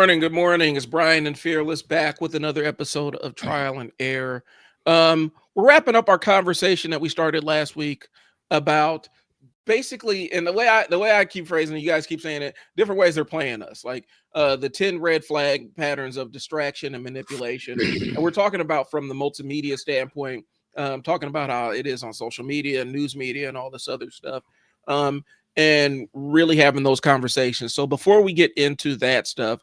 morning. Good morning. It's Brian and Fearless back with another episode of Trial and Error. We're wrapping up our conversation that we started last week about basically, and the way I keep phrasing it, you guys keep saying it, different ways they're playing us, like the 10 red flag patterns of distraction and manipulation. And we're talking about from the multimedia standpoint, talking about how it is on social media, news media, and all this other stuff. And really having those conversations. So before we get into that stuff,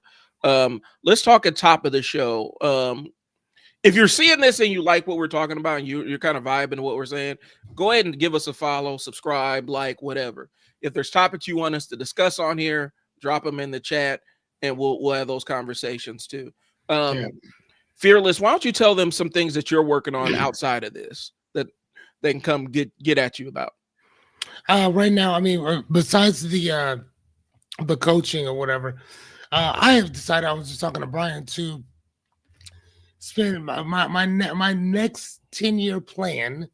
let's talk at top of the show. If you're seeing this and you like what we're talking about and you're kind of vibing to what we're saying, go ahead and give us a follow, subscribe, like, whatever. If there's topics you want us to discuss on here, drop them in the chat and we'll have those conversations too. Fearless, why don't you tell them some things that you're working on outside of this that they can come get at you about? Right now, I mean, besides the coaching or whatever, I have decided. I was just talking to Brian to spend my next 10-year plan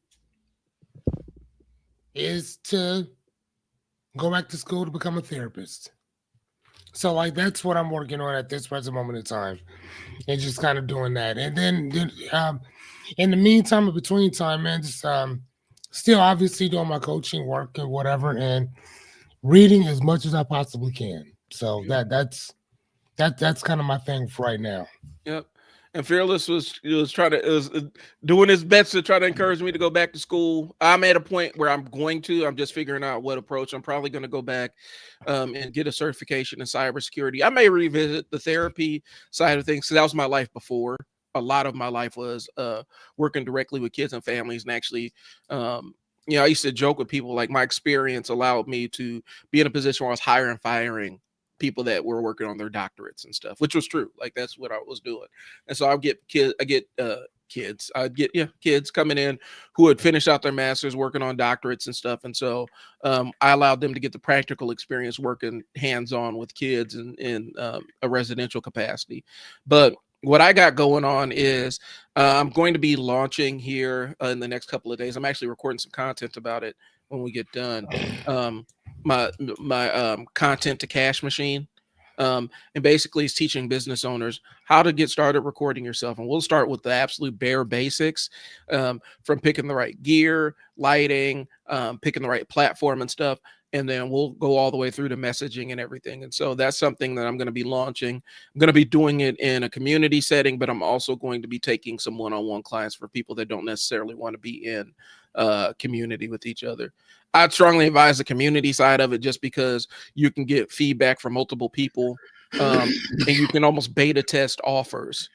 is to go back to school to become a therapist. So like that's what I'm working on at this present moment in time, and just kind of doing that. And then in the meantime, in between time, man, just still obviously doing my coaching work and whatever, and reading as much as I possibly can. So that's kind of my thing for right now. Yep. And Fearless was doing his best to try to encourage me to go back to school. I'm at a point where I'm just figuring out what approach. I'm probably going to go back and get a certification in cybersecurity. I may revisit the therapy side of things because that was my life before. A lot of my life was working directly with kids and families, and actually, I used to joke with people like my experience allowed me to be in a position where I was hiring and firing people that were working on their doctorates and stuff, which was true. Like that's what I was doing. And so I'd get kids coming in who had finished out their masters working on doctorates and stuff. And so I allowed them to get the practical experience working hands-on with kids in a residential capacity. But what I got going on is I'm going to be launching here in the next couple of days. I'm actually recording some content about it when we get done. My content to cash machine. And basically it's teaching business owners how to get started recording yourself. And we'll start with the absolute bare basics, from picking the right gear, lighting, picking the right platform and stuff. And then we'll go all the way through to messaging and everything. And so that's something that I'm going to be launching. I'm going to be doing it in a community setting, but I'm also going to be taking some one-on-one clients for people that don't necessarily want to be in community with each other. I'd strongly advise the community side of it just because you can get feedback from multiple people, and you can almost beta test offers.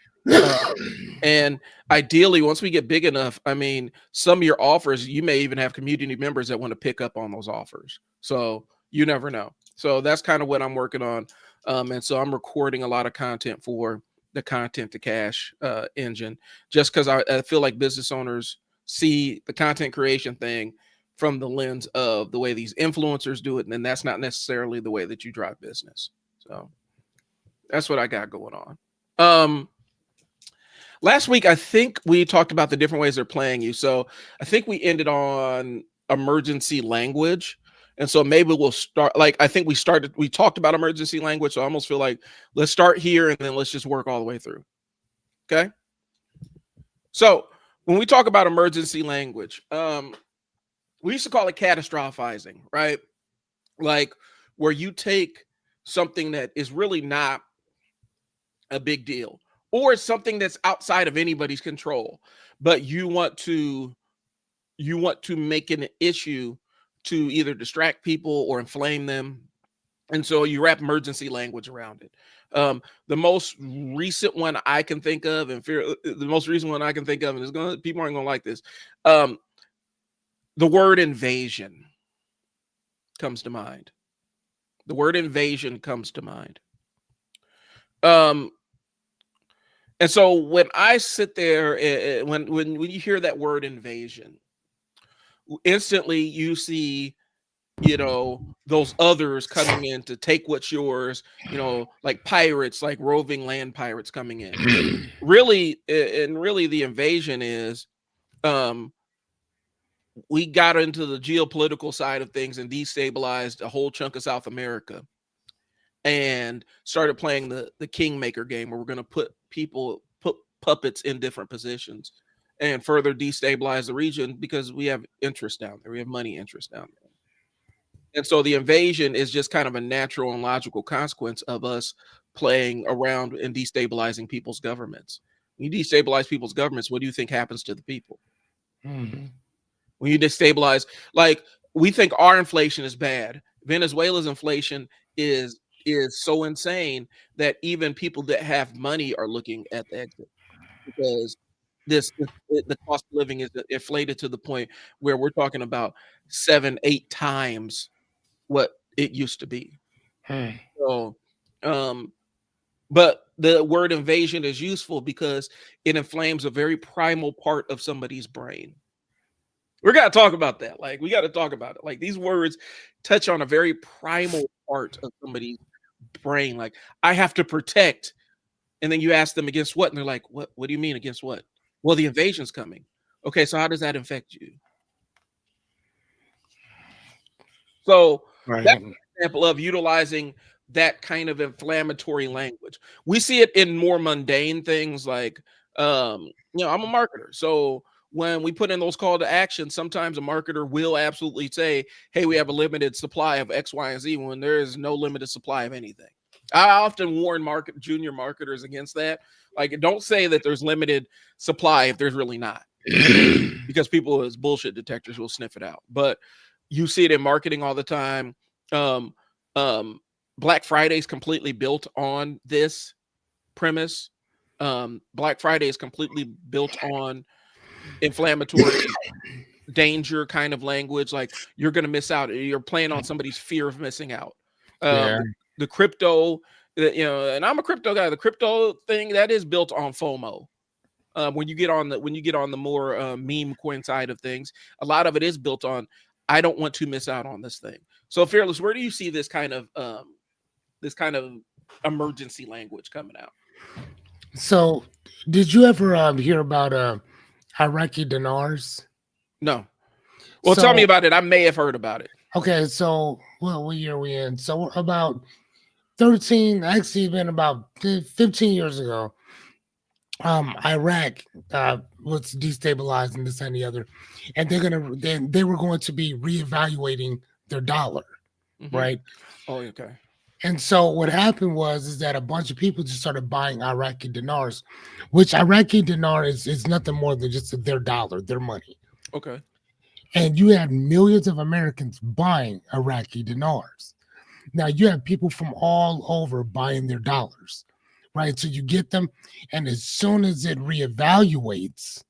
And ideally, once we get big enough, I mean, some of your offers, you may even have community members that want to pick up on those offers. So you never know. So that's kind of what I'm working on. And so I'm recording a lot of content for the content to cash engine, just because I feel like business owners see the content creation thing from the lens of the way these influencers do it. And then that's not necessarily the way that you drive business. So that's what I got going on. Last week, I think we talked about the different ways they're playing you. So I think we ended on emergency language. And so maybe we'll start, like, I think we talked about emergency language. So I almost feel like let's start here and then let's just work all the way through. Okay. So when we talk about emergency language, we used to call it catastrophizing, right? Like where you take something that is really not a big deal, or it's something that's outside of anybody's control, but you want to make an issue to either distract people or inflame them. And so you wrap emergency language around it. The most recent one I can think of, and people aren't gonna like this. The word invasion comes to mind. The word invasion comes to mind. And so when I sit there, when you hear that word invasion, instantly you see, those others coming in to take what's yours, like pirates, like roving land pirates coming in. Really the invasion is, we got into the geopolitical side of things and destabilized a whole chunk of South America. and started playing the kingmaker game, where we're going to put puppets in different positions and further destabilize the region because we have interest down there. We have money interest down there. And so the invasion is just kind of a natural and logical consequence of us playing around and destabilizing people's governments. When you destabilize people's governments, what do you think happens to the people? Mhm. When you destabilize, like, we think our inflation is bad. Venezuela's inflation is so insane that even people that have money are looking at the exit, because the cost of living is inflated to the point where we're talking about 7-8 times what it used to be. Hmm. So, um, but the word invasion is useful because it inflames a very primal part of somebody's brain. We got to talk about that. Like, we got to talk about it. Like, these words touch on a very primal part of somebody's brain. Like, I have to protect. And then you ask them against what? And they're like, what do you mean against what? Well, the invasion's coming. Okay, so how does that affect you? So that's Right. an example of utilizing that kind of inflammatory language. We see it in more mundane things like, I'm a marketer. So when we put in those call to action, sometimes a marketer will absolutely say, hey, we have a limited supply of X, Y, and Z, when there is no limited supply of anything. I often warn junior marketers against that. Like, don't say that there's limited supply if there's really not, because people as bullshit detectors will sniff it out. But you see it in marketing all the time. Um, um, Black Friday is completely built on this premise. Black Friday is completely built on inflammatory danger kind of language. Like, you're going to miss out. You're playing on somebody's fear of missing out. Yeah. The crypto, and I'm a crypto guy. The crypto thing, that is built on FOMO. When you get on the more meme coin side of things, a lot of it is built on, I don't want to miss out on this thing. So, Fearless, where do you see this kind of emergency language coming out? So, did you ever hear about Iraqi dinars? No. Well, tell me So, about it. I may have heard about it. okay, so what year are we in? So about 13, actually been about 15 years ago, Iraq was destabilizing this and the other, and they were going to be reevaluating their dollar, Hmm. right? Oh, okay. And so what happened was is that a bunch of people just started buying Iraqi dinars, which Iraqi dinar is nothing more than just their dollar, their money. Okay. And you had millions of Americans buying Iraqi dinars. Now you have people from all over buying their dollars, right? So you get them, and as soon as it reevaluates,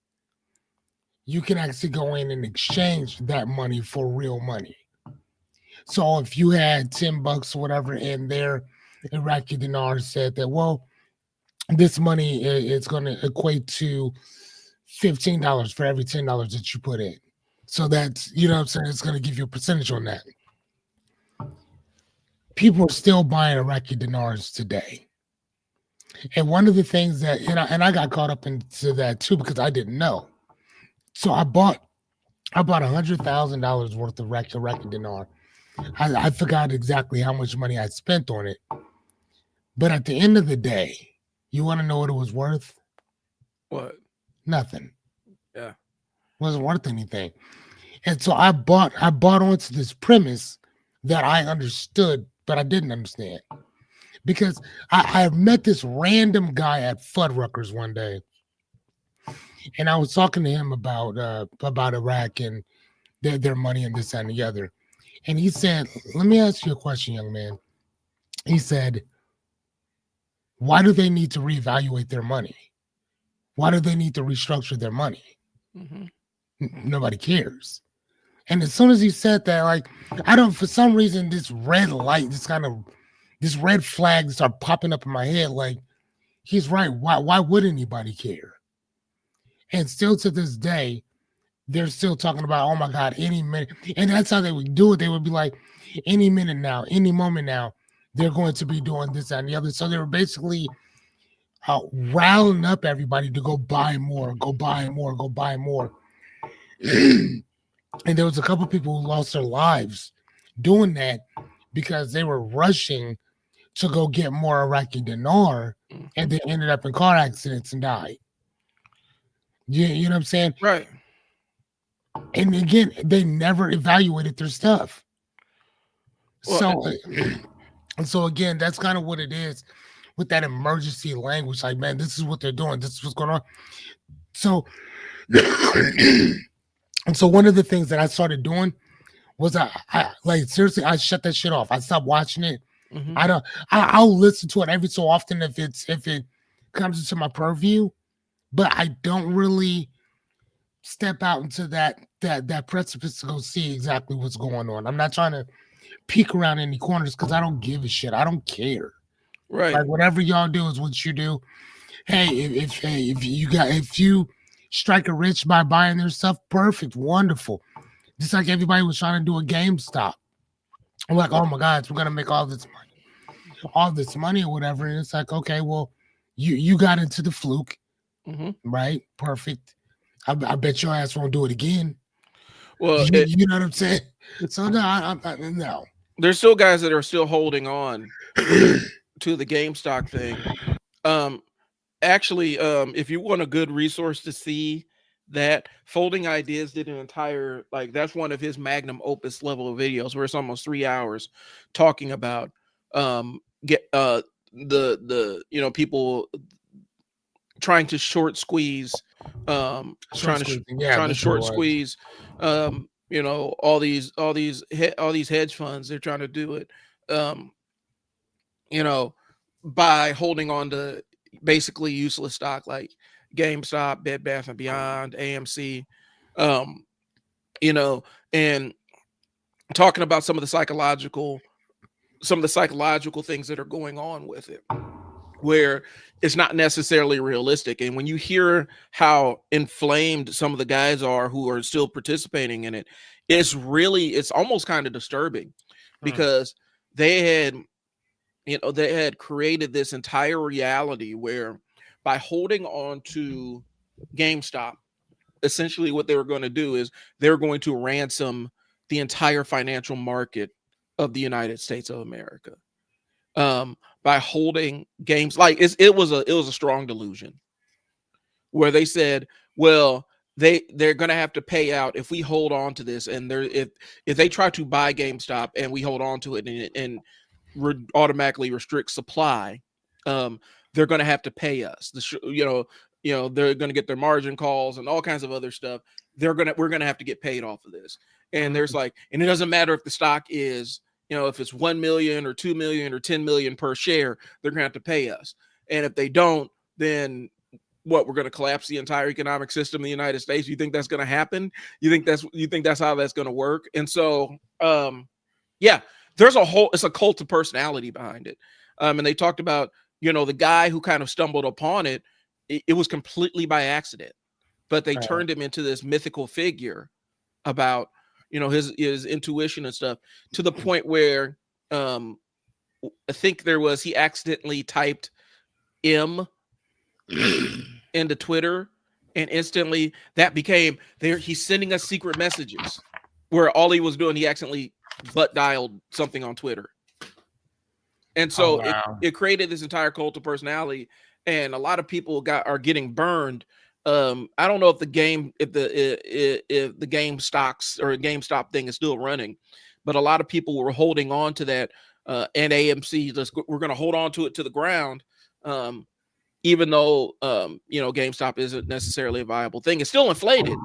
you can actually go in and exchange that money for real money. So if you had $10 or whatever in there, Iraqi dinar said that, well, this money is going to equate to $15 for every $10 that you put in. So that's, you know what I'm saying? It's going to give you a percentage on that. People are still buying Iraqi dinars today. And one of the things that, and I got caught up into that too because I didn't know. So I bought $100,000 worth of Iraqi dinar. I forgot exactly how much money I spent on it. But at the end of the day, you want to know what it was worth? What? Nothing. Yeah. It wasn't worth anything. And so I bought onto this premise that I understood, but I didn't understand. Because I met this random guy at Fuddruckers one day, and I was talking to him about Iraq and their money and this and the other. And he said, "Let me ask you a question, young man." He said, "Why do they need to reevaluate their money? Why do they need to restructure their money? Hmm. Nobody cares." And as soon as he said that, like, I don't, for some reason, this red light, this red flag started popping up in my head. Like, he's right. Why would anybody care? And still to this day, they're still talking about, oh my God, any minute. And that's how they would do it. They would be like, any minute now, any moment now, they're going to be doing this and the other. So they were basically riling up everybody to go buy more, go buy more, go buy more. And there was a couple people who lost their lives doing that because they were rushing to go get more Iraqi dinar, and Mhm. then ended up in car accidents and died. You know what I'm saying? Right. And again, they never evaluated their stuff. Well, So, and so again, that's kind of what it is with that emergency language. Like, man, this is what they're doing. This is what's going on. So, and so one of the things that I started doing was I like seriously, I shut that shit off. I stopped watching it. mhm. I don't. I'll listen to it every so often if it comes into my purview, but I don't really step out into that precipice to go see exactly what's going on. I'm not trying to peek around any corners because I don't give a shit. I don't care. Right. Like whatever y'all do is what you do. Hey, if you strike a rich by buying their stuff, perfect, wonderful. Just like everybody was trying to do a GameStop. I'm like, oh my God, we're gonna make all this money or whatever. And it's like, okay, well, you got into the fluke, Mhm. right? Perfect. I bet your ass won't do it again. Well, You know what I'm saying? So no, no. there's still guys that are still holding on to the GameStop thing. Um, Actually, if you want a good resource to see that, Folding Ideas did an entire, like, that's one of his magnum opus level of videos where it's almost 3 hours talking about get the people trying to short squeeze, Short squeezing. Yeah, trying to that's what it short was. squeeze, all these hedge funds. They're trying to do it, um, you know, by holding on to basically useless stock like GameStop, Bed Bath and Beyond, AMC, um, you know, and talking about some of the psychological things that are going on with it, where it's not necessarily realistic. And when you hear how inflamed some of the guys are who are still participating in it, it's almost kind of disturbing, Hmm. because they they had created this entire reality where, by holding on to GameStop, essentially what they were going to do is they're going to ransom the entire financial market of the United States of America, by holding games. Like, it was a strong delusion where they said, well, they're going to have to pay out if we hold on to this, and if they try to buy GameStop and we hold on to it, and automatically restrict supply, um, they're going to have to pay us. They're going to get their margin calls and all kinds of other stuff. We're going to have to get paid off of this. And there's like, and it doesn't matter if the stock is, if it's 1 million or 2 million or 10 million per share, they're going to have to pay us. And if they don't, then what, we're going to collapse the entire economic system in the United States. You think that's going to happen? You think that's how that's going to work? And so, yeah, it's a cult of personality behind it. And they talked about, the guy who kind of stumbled upon it. It was completely by accident, but they Right. turned him into this mythical figure about, his intuition and stuff, to the point where, I think he accidentally typed M into Twitter, and instantly that became there. He's sending us secret messages, where all he was doing, he accidentally butt dialed something on Twitter. And Oh so it wow. it created this entire cult of personality, and a lot of people are getting burned. I don't know if the game stocks or GameStop thing is still running, but a lot of people were holding on to that, and AMC. We're going to hold on to it to the ground, even though, GameStop isn't necessarily a viable thing. It's still inflated,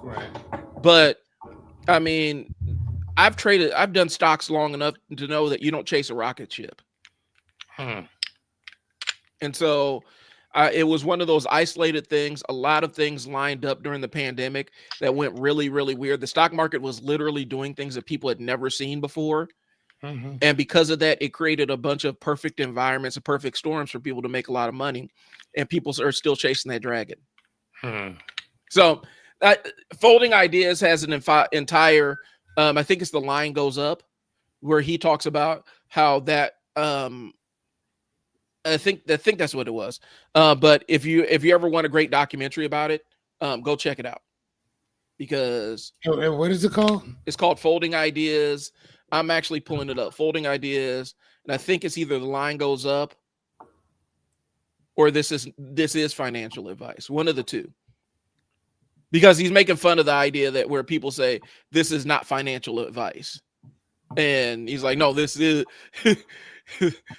Right. but I mean, I've done stocks long enough to know that you don't chase a rocket ship. Hmm. And so, it was one of those isolated things. A lot of things lined up during the pandemic that went really, really weird. The stock market was literally doing things that people had never seen before. Hmm. And because of that, it created a bunch of perfect environments and perfect storms for people to make a lot of money. And people are still chasing that dragon. Hmm. So, Folding Ideas has an entire, I think it's The Line Goes Up, where he talks about how that, I think that's what it was. But if you ever want a great documentary about it, go check it out, because And what is it called? it's called Folding Ideas. I'm actually pulling it up. Folding ideas, and I think it's either the line goes up or this is financial advice. One of the two. Because he's making fun of the idea that where people say this is not financial advice. And he's like, no, this is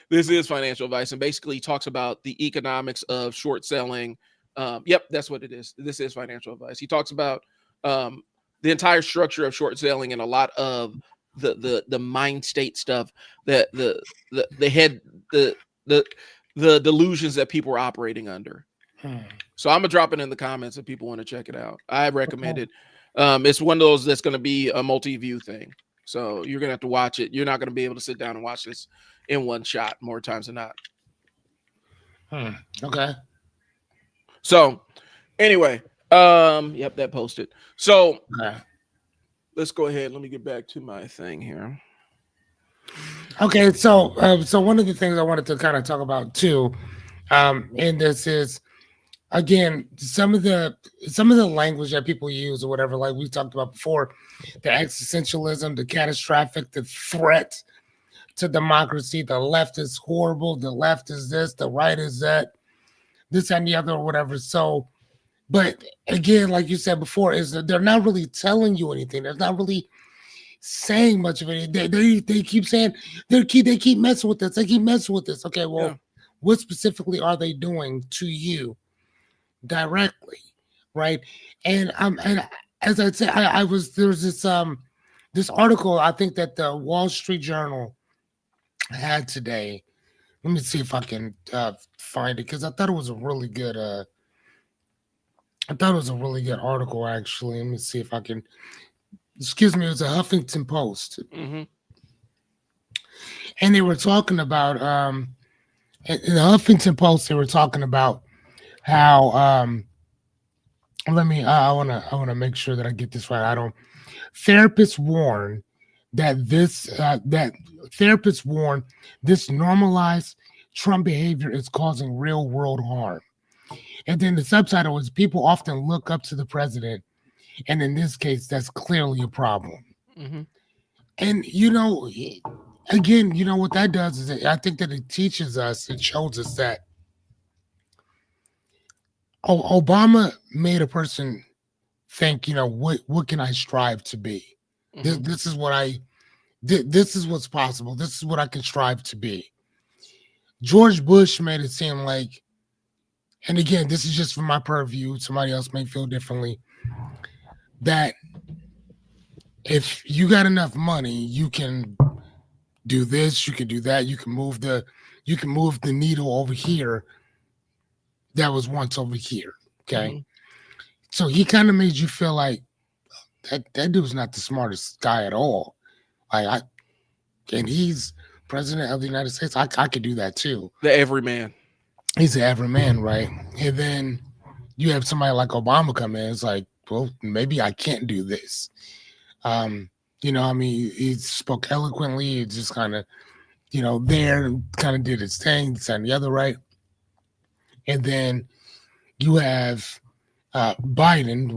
this is financial advice. And basically he talks about the economics of short selling. Yep, that's what it is. This is financial advice. He talks about the entire structure of short selling and a lot of the mind state stuff that the head the delusions that people are operating under. So I'm gonna drop it in the comments if people want to check it out. I recommend it. It's one of those that's going to be a multi-view thing. So you're gonna have to watch it. You're not gonna be able to sit down and watch this in one shot more times than not. Okay. So anyway, yep, that posted. So let's go ahead. Let me get back to my thing here. Okay, so one of the things I wanted to kind of talk about too, in this is, again, some of the language that people use or whatever, like we talked about before, the existentialism, the catastrophic, the threat to democracy, the left is horrible, the left is this, the right is that, this and the other or whatever. So, but again, like you said before, is that they're not really telling you anything. They're not really saying much of it. They keep saying they keep messing with this. They keep messing with this. Okay, well, what specifically are they doing to you directly, right? And as I said, there's this article I think that the Wall Street Journal had today. Let me see if I can find it, because I thought it was a really good article, actually. Let me see if I can. Excuse me, it was a Huffington Post. Mm-hmm. And they were talking about in the Huffington Post, they were talking about how I wanna make sure that I get this right. Therapists warn that this normalized Trump behavior is causing real world harm. And then the subtitle is, people often look up to the president, and in this case, that's clearly a problem. Mm-hmm. And again, what that does is, I think that it shows us that Obama made a person think, what can I strive to be? Mm-hmm. This is what's possible. This is what I can strive to be. George Bush made it seem like, and again, this is just from my purview, somebody else may feel differently, that if you got enough money, you can do this, you can do that, you can move the needle over here that was once over here. Okay. Mm-hmm. So he kind of made you feel like that dude's not the smartest guy at all. And he's president of the United States. I could do that too. The everyman. He's the everyman, right? And then you have somebody like Obama come in. It's like, well, maybe I can't do this. He spoke eloquently. He just kind of, there, kind of did his thing, this and the other, right? And then you have Biden,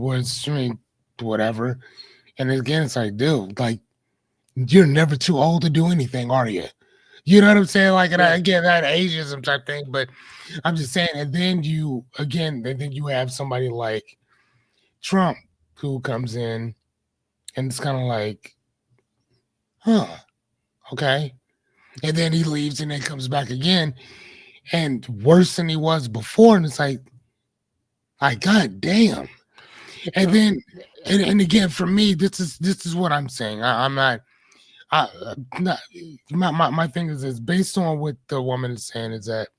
whatever. And again, it's like, dude, like, you're never too old to do anything, are you? You know what I'm saying? Like, and again, that ageism type thing, but I'm just saying. And then you have somebody like Trump who comes in, and it's kind of like, okay. And then he leaves and then comes back again, and worse than he was before. And it's like, God damn. And then, and again, for me, this is what I'm saying. My thing is based on what the woman is saying, is that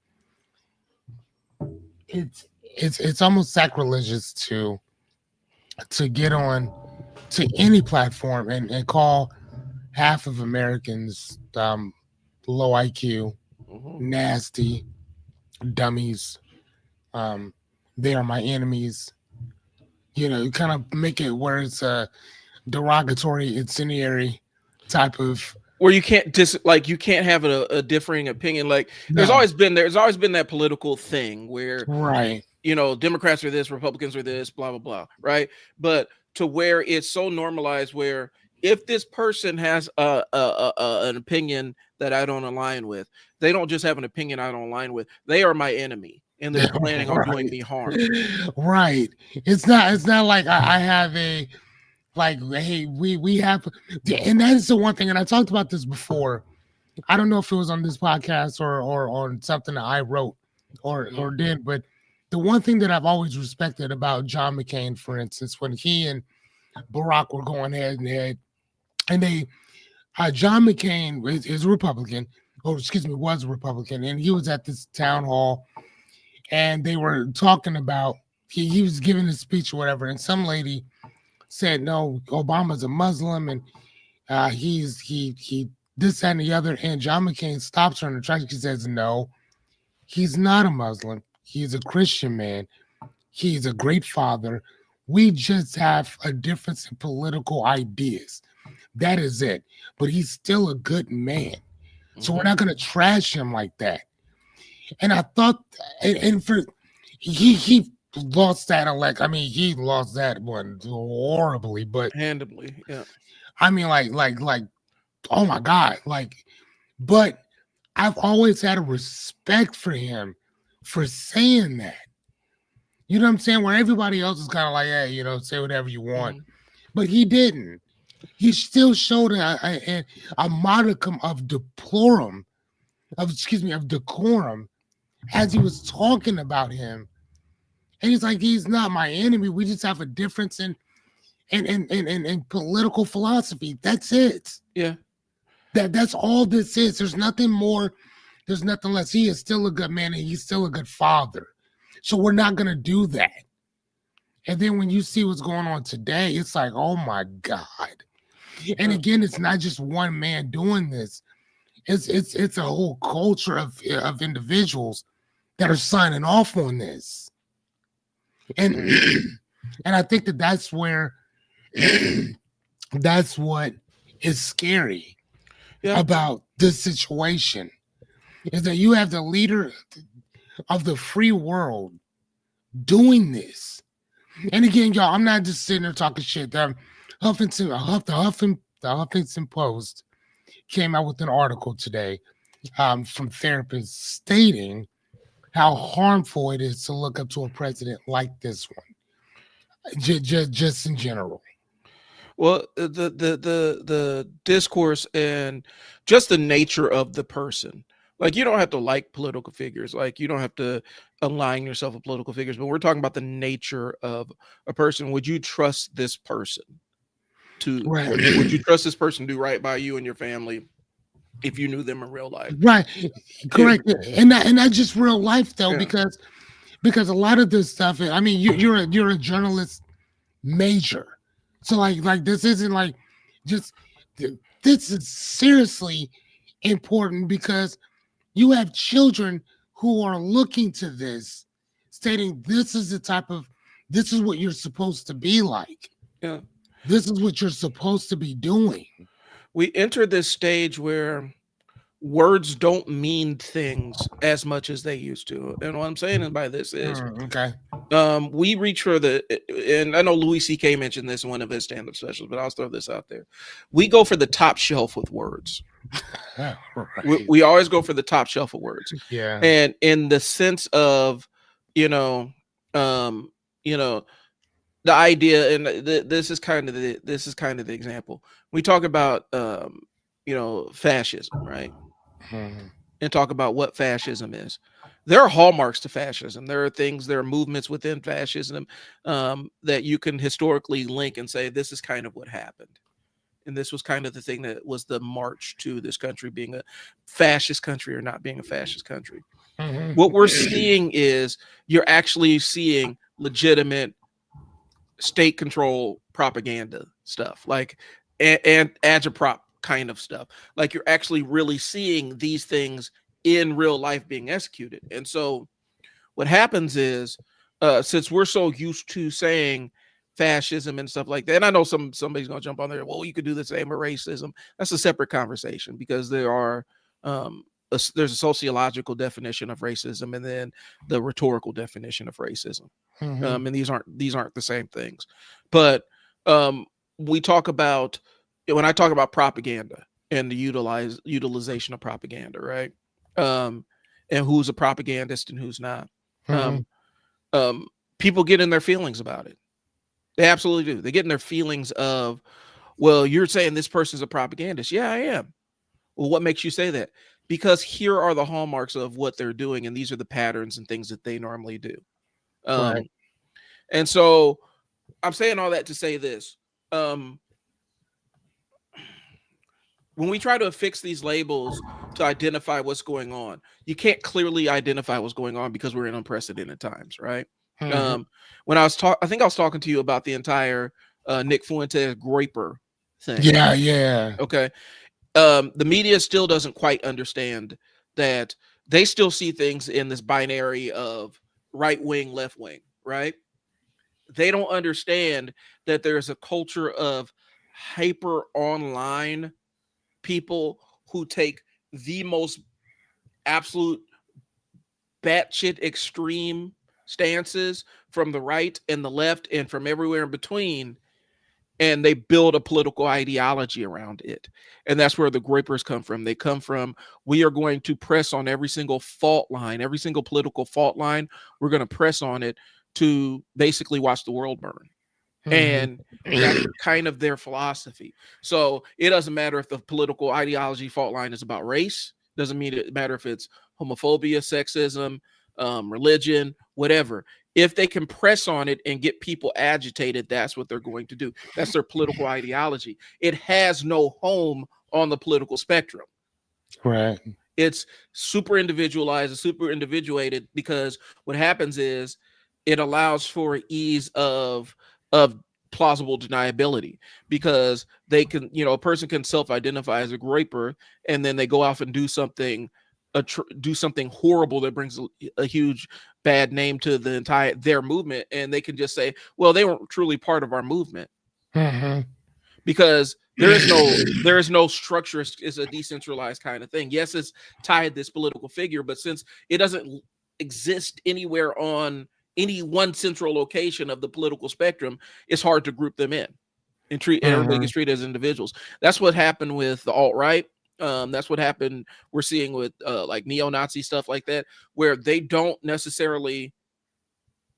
it's almost sacrilegious to get on to any platform and call half of Americans low IQ, nasty dummies. They are my enemies. You kind of make it where it's a derogatory, incendiary type of, where you can't you can't have a differing opinion. Like, there's always been that political thing where, right, Democrats are this, Republicans are this, blah blah blah, right? But to where it's so normalized where if this person has an opinion that I don't align with, they don't just have an opinion I don't align with. They are my enemy, and they're planning on doing Right. me harm. Right. It's not like I have a like, hey, we have, and that is the one thing, and I talked about this before. I don't know if it was on this podcast or on something that I wrote or did, but the one thing that I've always respected about John McCain, for instance, when he and Barack were going head and head, and they John McCain is a Republican, or excuse me, was a Republican, and he was at this town hall, and they were talking about he was giving a speech or whatever, and some lady said, "No, Obama's a Muslim, and he this that, and the other." And John McCain stops her in the tracks. He says, "No, he's not a Muslim. He's a Christian man. He's a great father. We just have a difference in political ideas. That is it. But he's still a good man. So we're not going to trash him like that." And I thought, and for he lost that elect. I mean, he lost that one horribly, but Handedly, yeah. I mean, like, oh my God, like, but I've always had a respect for him for saying that. You know what I'm saying? Where everybody else is kind of like, hey, say whatever you want, but he didn't. He still showed a modicum of of decorum as he was talking about him. And he's like, he's not my enemy. We just have a difference in political philosophy. That's it. Yeah. That's all this is. There's nothing more. There's nothing less. He is still a good man and he's still a good father. So we're not going to do that. And then when you see what's going on today, it's like, oh my God. And again, it's not just one man doing this. It's a whole culture of individuals that are signing off on this. And and I think that's where that's what is scary about this situation, is that you have the leader of the free world doing this. And again, y'all, I'm not just sitting there talking shit. The Huffington Post came out with an article today from therapists stating how harmful it is to look up to a president like this one, just in general. Well, the discourse and just the nature of the person. Like, you don't have to like political figures. Like, you don't have to align yourself with political figures. But we're talking about the nature of a person. Would you trust this person to? Right. Would you trust this person to do right by you and your family if you knew them in real life? Right. Correct. And not just real life though, because a lot of this stuff. I mean, you're a journalist major, so like this isn't like just this is seriously important because you have children who are looking to this, stating this is what you're supposed to be like. Yeah. This is what you're supposed to be doing. We enter this stage where words don't mean things as much as they used to. And what I'm saying by this is, we reach for and I know Louis C.K. mentioned this in one of his stand-up specials, but I'll throw this out there. We go for the top shelf with words. Right. We always go for the top shelf of words. Yeah. And in the sense of, the idea, and this is kind of the example. We talk about fascism, right? And talk about what fascism is. There are hallmarks to fascism. There are movements within fascism that you can historically link and say this is kind of what happened. And this was kind of the thing that was the march to this country being a fascist country or not being a fascist country. What we're seeing is you're actually seeing legitimate state control propaganda stuff, like and agitprop kind of stuff. Like, you're actually really seeing these things in real life being executed. And so what happens is, since we're so used to saying fascism and stuff like that, and I know somebody's gonna jump on there, well, you could do the same with racism. That's a separate conversation, because there's a sociological definition of racism and then the rhetorical definition of racism. And these aren't the same things. But we talk about when I talk about propaganda and the utilization of propaganda, right? Um, and who's a propagandist and who's not. Mm-hmm. Um, People get in their feelings about it. They absolutely do. They get in their feelings of, well, you're saying this person's a propagandist. Yeah, I am. Well, what makes you say that? Because here are the hallmarks of what they're doing, and these are the patterns and things that they normally do. Right. Um, and so I'm saying all that to say this. Um, when we try to affix these labels to identify what's going on, you can't clearly identify what's going on because we're in unprecedented times, right? Mm-hmm. Um, I think I was talking to you about the entire Nick Fuentes Groiper thing. Yeah, yeah. Okay, the media still doesn't quite understand that. They still see things in this binary of right wing, left wing, right? They don't understand that there's a culture of hyper online people who take the most absolute batshit extreme stances from the right and the left and from everywhere in between, and they build a political ideology around it. And that's where the Groypers come from. They come from, we are going to press on every single fault line, every single political fault line. We're going to press on it to basically watch the world burn. And that's Mm-hmm. kind of their philosophy. So it doesn't matter if the political ideology fault line is about race. Doesn't mean it matter if it's homophobia, sexism, religion, whatever. If they can press on it and get people agitated, that's what they're going to do. That's their political ideology. It has no home on the political spectrum. Right. It's super individualized and super individuated, because what happens is it allows for ease of plausible deniability, because they can, a person can self-identify as a groper, and then they go off and do something do something horrible that brings a huge bad name to the entire their movement, and they can just say, well, they weren't truly part of our movement, Mm-hmm. because there is no structure. It's a decentralized kind of thing. Yes, it's tied this political figure, but since it doesn't exist anywhere on any one central location of the political spectrum, it's hard to group them in and treat, and everybody Mm-hmm. gets treated as individuals. That's what happened with the alt-right. That's what happened, we're seeing with like neo-Nazi stuff like that, where they don't necessarily,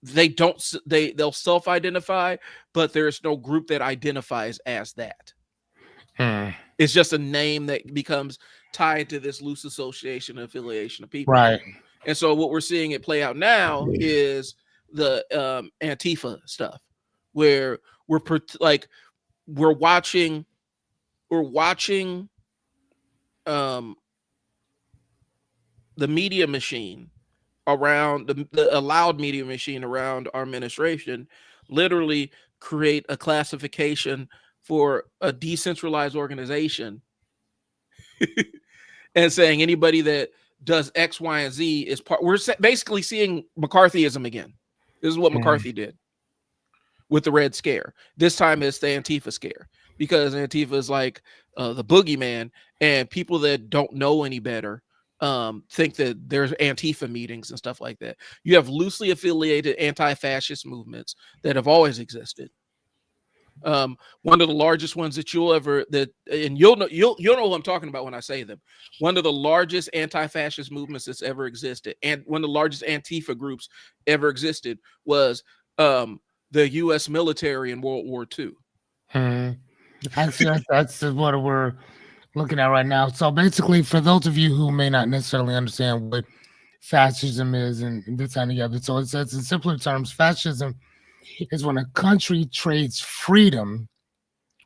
they'll self-identify, but there's no group that identifies as that. Mm. It's just a name that becomes tied to this loose association and affiliation of people. Right. And so what we're seeing it play out now is the Antifa stuff, where like we're watching um the media machine around the allowed media machine around our administration literally create a classification for a decentralized organization and saying anybody that does X, Y, and Z is part. We're basically seeing McCarthyism again. This is what Mm. McCarthy did with the Red Scare. This time it's the Antifa scare, because Antifa is like the boogeyman, and people that don't know any better think that there's Antifa meetings and stuff like that. You have loosely affiliated anti-fascist movements that have always existed. One of the largest ones that and you'll know who I'm talking about when I say them. One of the largest anti-fascist movements that's ever existed, and one of the largest Antifa groups ever existed, was the U.S. military in World War II. Mm. That's what we're looking at right now. So basically, for those of you who may not necessarily understand what fascism is and this and the other, so it says in simpler terms, fascism is when a country trades freedom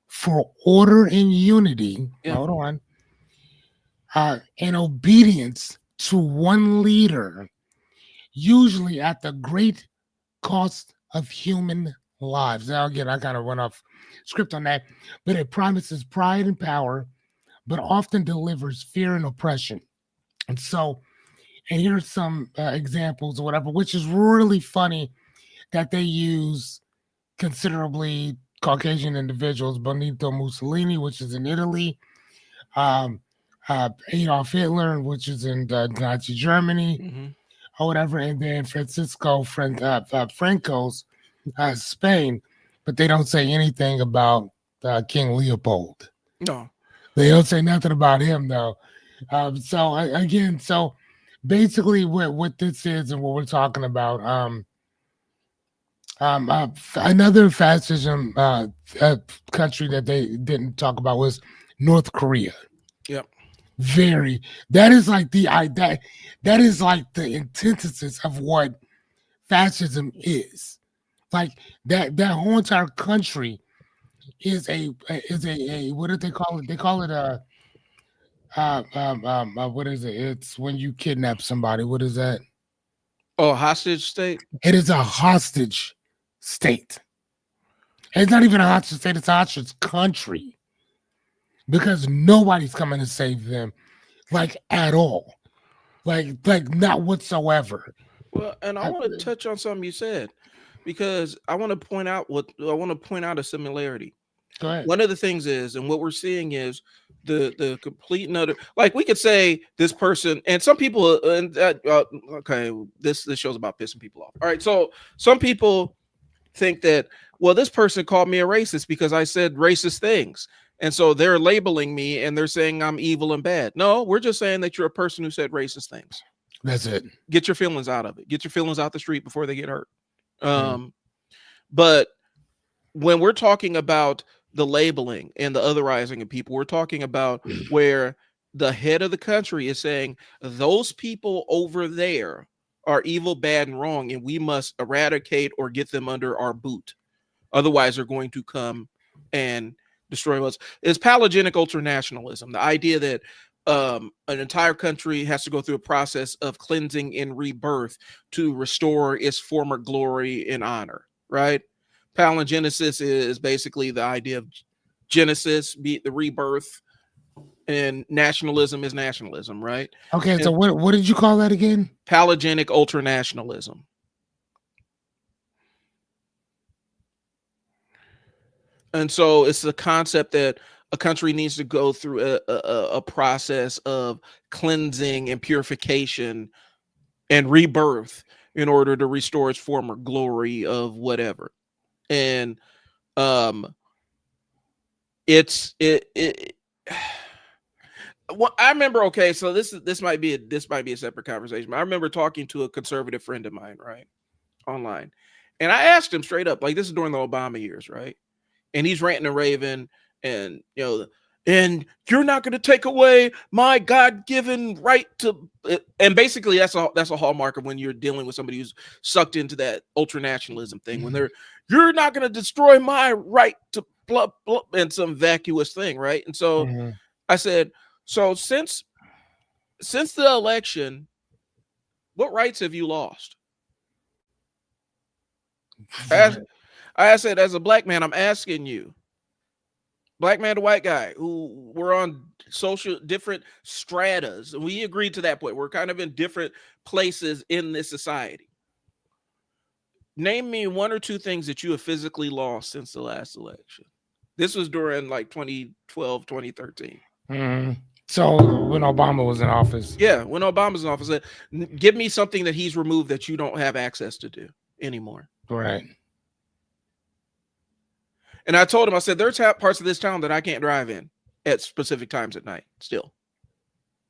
for order and unity. Yeah, Hold on. And obedience to one leader, usually at the great cost of human lives. Now, again, I kind of went off script on that, but it promises pride and power, but often delivers fear and oppression. And so, and here's some examples or whatever, which is really funny that they use considerably Caucasian individuals. Benito Mussolini, which is in Italy, um, Adolf Hitler, which is in Nazi Germany, mm-hmm. or whatever, and then Franco's Spain, but they don't say anything about King Leopold. No. They don't say nothing about him though. So basically, what this is and what we're talking about, another fascism country that they didn't talk about was North Korea. Yep. Very. That is like that is like the antithesis of what fascism is. Like that whole entire country is a what did they call it? They call it a what is it? It's when you kidnap somebody. What is that? Oh, hostage state. It is a hostage state. It's not even a hostage state, it's a hostage country. Because nobody's coming to save them, like at all. Like not whatsoever. Well, and I I- want to touch on something you said because I want to point out a similarity. Go ahead. One of the things is, and what we're seeing is the complete and utter. Like we could say this person, and some people, okay, this show's about pissing people off. All right, so some people think that, well, this person called me a racist because I said racist things. And so they're labeling me and they're saying I'm evil and bad. No, we're just saying that you're a person who said racist things. That's it. Get your feelings out of it. Get your feelings out the street before they get hurt. Mm. But when we're talking about the labeling and the otherizing of people, we're talking about where the head of the country is saying those people over there are evil, bad, and wrong, and we must eradicate or get them under our boot. Otherwise, they're going to come and destroy us. Is palagenic ultranationalism, the idea that an entire country has to go through a process of cleansing and rebirth to restore its former glory and honor, right? Palingenesis is basically the idea of Genesis, be the rebirth, and nationalism is nationalism, right? Okay, And so what did you call that again? palagenic ultranationalism. And so it's the concept that a country needs to go through a process of cleansing and purification and rebirth in order to restore its former glory of whatever. And it's it well, I remember, okay, so this might be a separate conversation. But I remember talking to a conservative friend of mine, right, online. And I asked him straight up, like, this is during the Obama years, right? And he's ranting and raving, and and you're not going to take away my God-given right to, and basically that's a hallmark of when you're dealing with somebody who's sucked into that ultranationalism thing. When you're not going to destroy my right to blah blah, and some vacuous thing, right? And so I said, so since the election, what rights have you lost? I said, as a black man, I'm asking you, black man to white guy, who we're on social different stratas, and we agreed to that point. We're kind of in different places in this society. Name me one or two things that you have physically lost since the last election. This was during like 2012, 2013. So when Obama was in office. Yeah, when Obama's in office, give me something that he's removed that you don't have access to do anymore. Right. And I told him, I said, there's parts of this town that I can't drive in at specific times at night still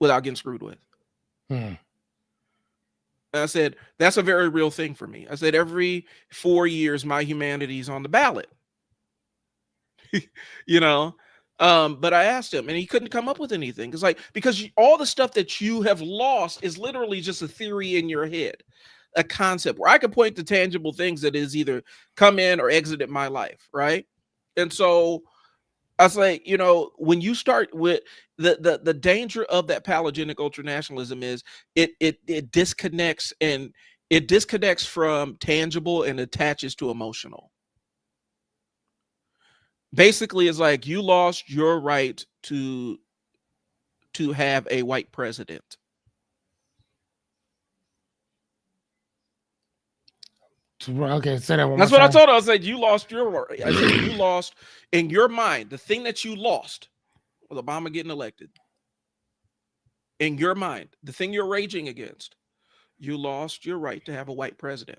without getting screwed with. And I said, that's a very real thing for me. I said, every 4 years, my humanity's on the ballot. But I asked him and he couldn't come up with anything. It's like, because all the stuff that you have lost is literally just a theory in your head, a concept where I could point to tangible things that is either come in or exited my life, right? And so I was like, when you start with the danger of that palagenic ultranationalism is it disconnects, and it disconnects from tangible and attaches to emotional. Basically, it's like you lost your right to have a white president. Okay, say that one That's more what I time. told her. I said, you lost your right. I said, you lost in your mind, the thing that you lost with Obama getting elected. In your mind, the thing you're raging against, you lost your right to have a white president.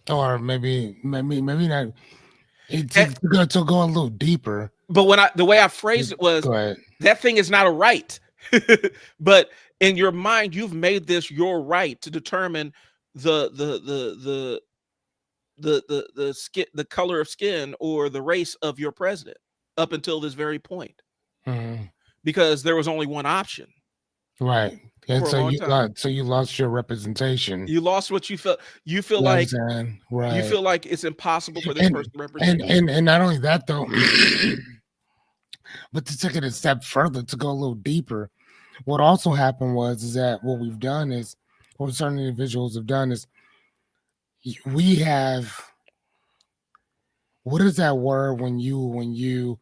Or maybe not. To go a little deeper. but the way I phrased it was, Go ahead. that thing is not a right. But in your mind, you've made this your right to determine the the the the the skin, the color of skin, or the race of your president up until this very point, Mhm. because there was only one option Right. And for a long time. so you lost your representation. You lost what you felt. You feel You know what I'm like saying? you Right. feel like it's impossible for this And person to represent you. and not only that though, but to take it a step further, to go a little deeper, what also happened was is that what we've done is, what certain individuals have done is, we have, what is that word when you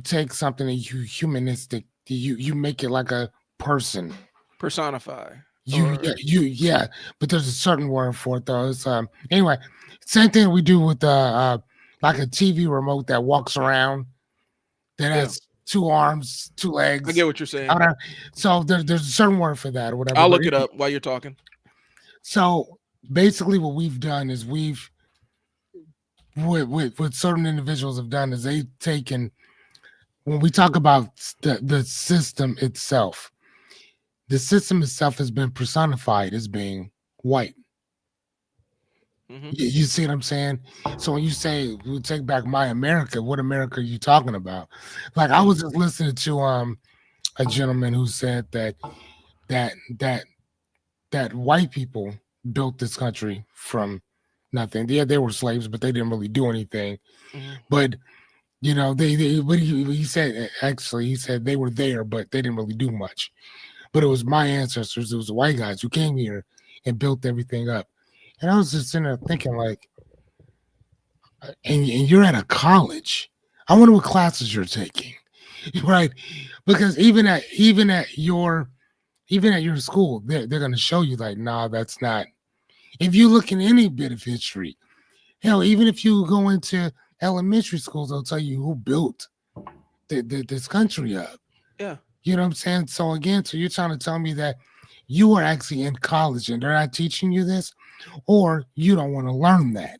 take something and you humanistic, you make it like a person. Personify, You or yeah, but there's a certain word for it though. It's anyway, same thing we do with like a TV remote that walks around, that yeah, has two arms, two I legs. get what you're saying. Whatever. So there's a certain word for that or whatever. I'll But look it up while you're talking. so basically, what we've done is we've, what certain individuals have done is they've taken, when we talk about the system itself, the system itself has been personified as being white. Hmm. You see what I'm saying? So when you say we take back my America, what America are you talking about? Like, I was just listening to a gentleman who said that that that white people built this country from nothing. Yeah, they were slaves, but they didn't really do anything. Hmm. But they but he said, actually, he said they were there, but they didn't really do much. But it was my ancestors, it was the white guys who came here and built everything up. And I was just sitting there thinking, like, and you're at a college. I wonder what classes you're taking, right? Because even at your school, they're going to show you, like, nah, that's not. If you look in any bit of history, hell, even if you go into elementary schools, they'll tell you who built this country up. Yeah. You know what I'm saying? So again, so you're trying to tell me that you are actually in college and they're not teaching you this, or you don't want to learn that,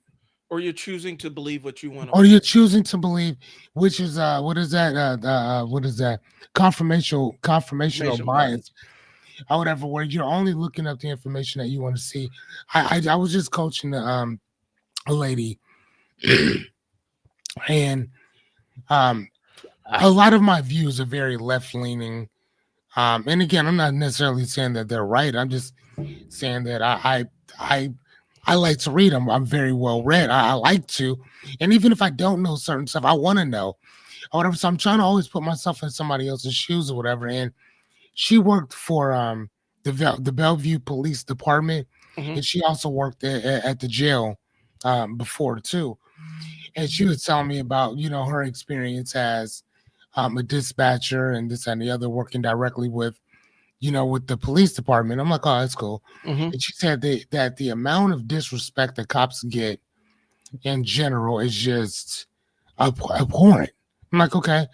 Or you're choosing to believe what you want to or you're believe. choosing to believe, which is what is that? What is that? Confirmational Information bias. bias, or whatever. Where you're only looking up the information that you want to see. I was just coaching a lady, and um a lot of my views are very left leaning. And again, I'm not necessarily saying that they're right. I'm just saying that I I like to read. I'm very well read. I like to, and even if I don't know certain stuff, I want to know or whatever. So I'm trying to always put myself in somebody else's shoes or whatever. And she worked for the Bellevue Police Department, Hmm. and she also worked at the jail before too. And she was telling me about her experience as a dispatcher and this and the other, working directly with with the police department. I'm like, oh, that's cool. Hmm. And she said that the amount of disrespect that cops get in general is just abhorrent. I'm like, okay.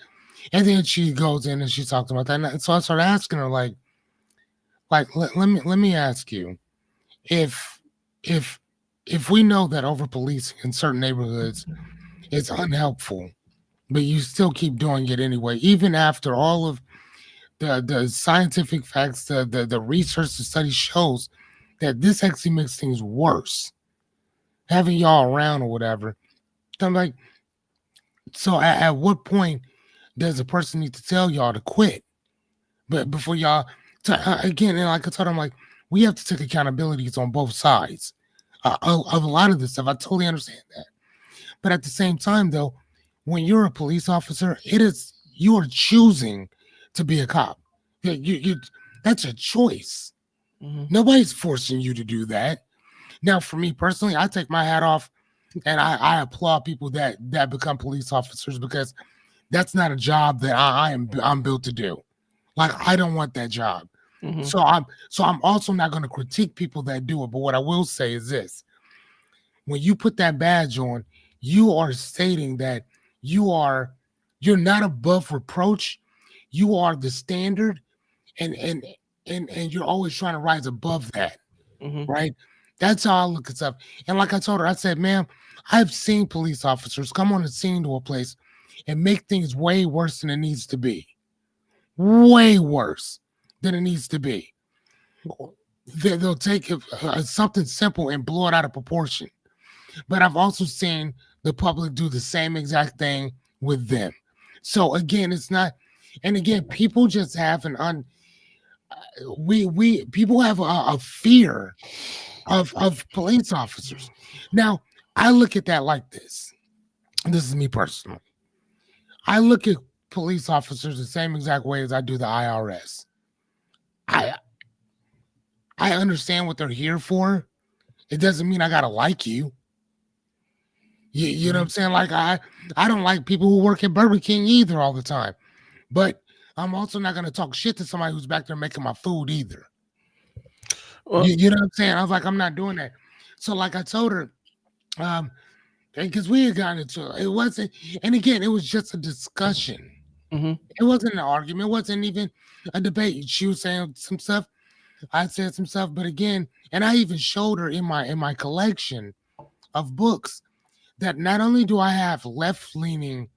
And then she goes in and she talks about that. And so I started asking her, let me ask you, if if if we know that over policing in certain neighborhoods is unhelpful, but you still keep doing it anyway, even after all of the scientific facts, the research, the study shows that this actually makes things worse. Having y'all around or whatever. I'm like, so at what point does a person need to tell y'all to quit? But before y'all, again, and like I told him, like, we have to take accountabilities on both sides of a lot of this stuff. I totally understand that. But at the same time, though, when you're a police officer, you are choosing to be a cop. You that's a choice. Hmm. Nobody's forcing you to do that. Now, for me personally, I take my hat off and I applaud people that become police officers, because that's not a job that I'm built to do. Like, I don't want that job. Hmm. So I'm also not going to critique people that do it. But what I will say is this: when you put that badge on, you are stating that you are you're not above reproach. You are the standard, and and you're always trying to rise above that, Hmm. right? That's how I look at stuff. And like I told her, I said, ma'am, I've seen police officers come on the scene to a place and make things way worse than it needs to be. Way worse than it needs to be. They'll take something simple and blow it out of proportion. But I've also seen the public do the same exact thing with them. So again, it's not, and again, people just have we people have a fear of police officers. Now, I look at that like this. This is me personally. I look at police officers the same exact way as I do the IRS. I I understand what they're here for. It doesn't mean I gotta like you. You know what I'm saying? Like I don't like people who work at Burger King either all the time. But I'm also not gonna talk shit to somebody who's back there making my food either. Well, You know what I'm saying? I was like, I'm not doing that. So like I told her, because we had gotten into it. It wasn't, and again, it was just a discussion. mhm. It wasn't an argument. It wasn't even a debate. She was saying some stuff. I said some stuff, but again, and I even showed her in my collection of books that not only do I have left leaning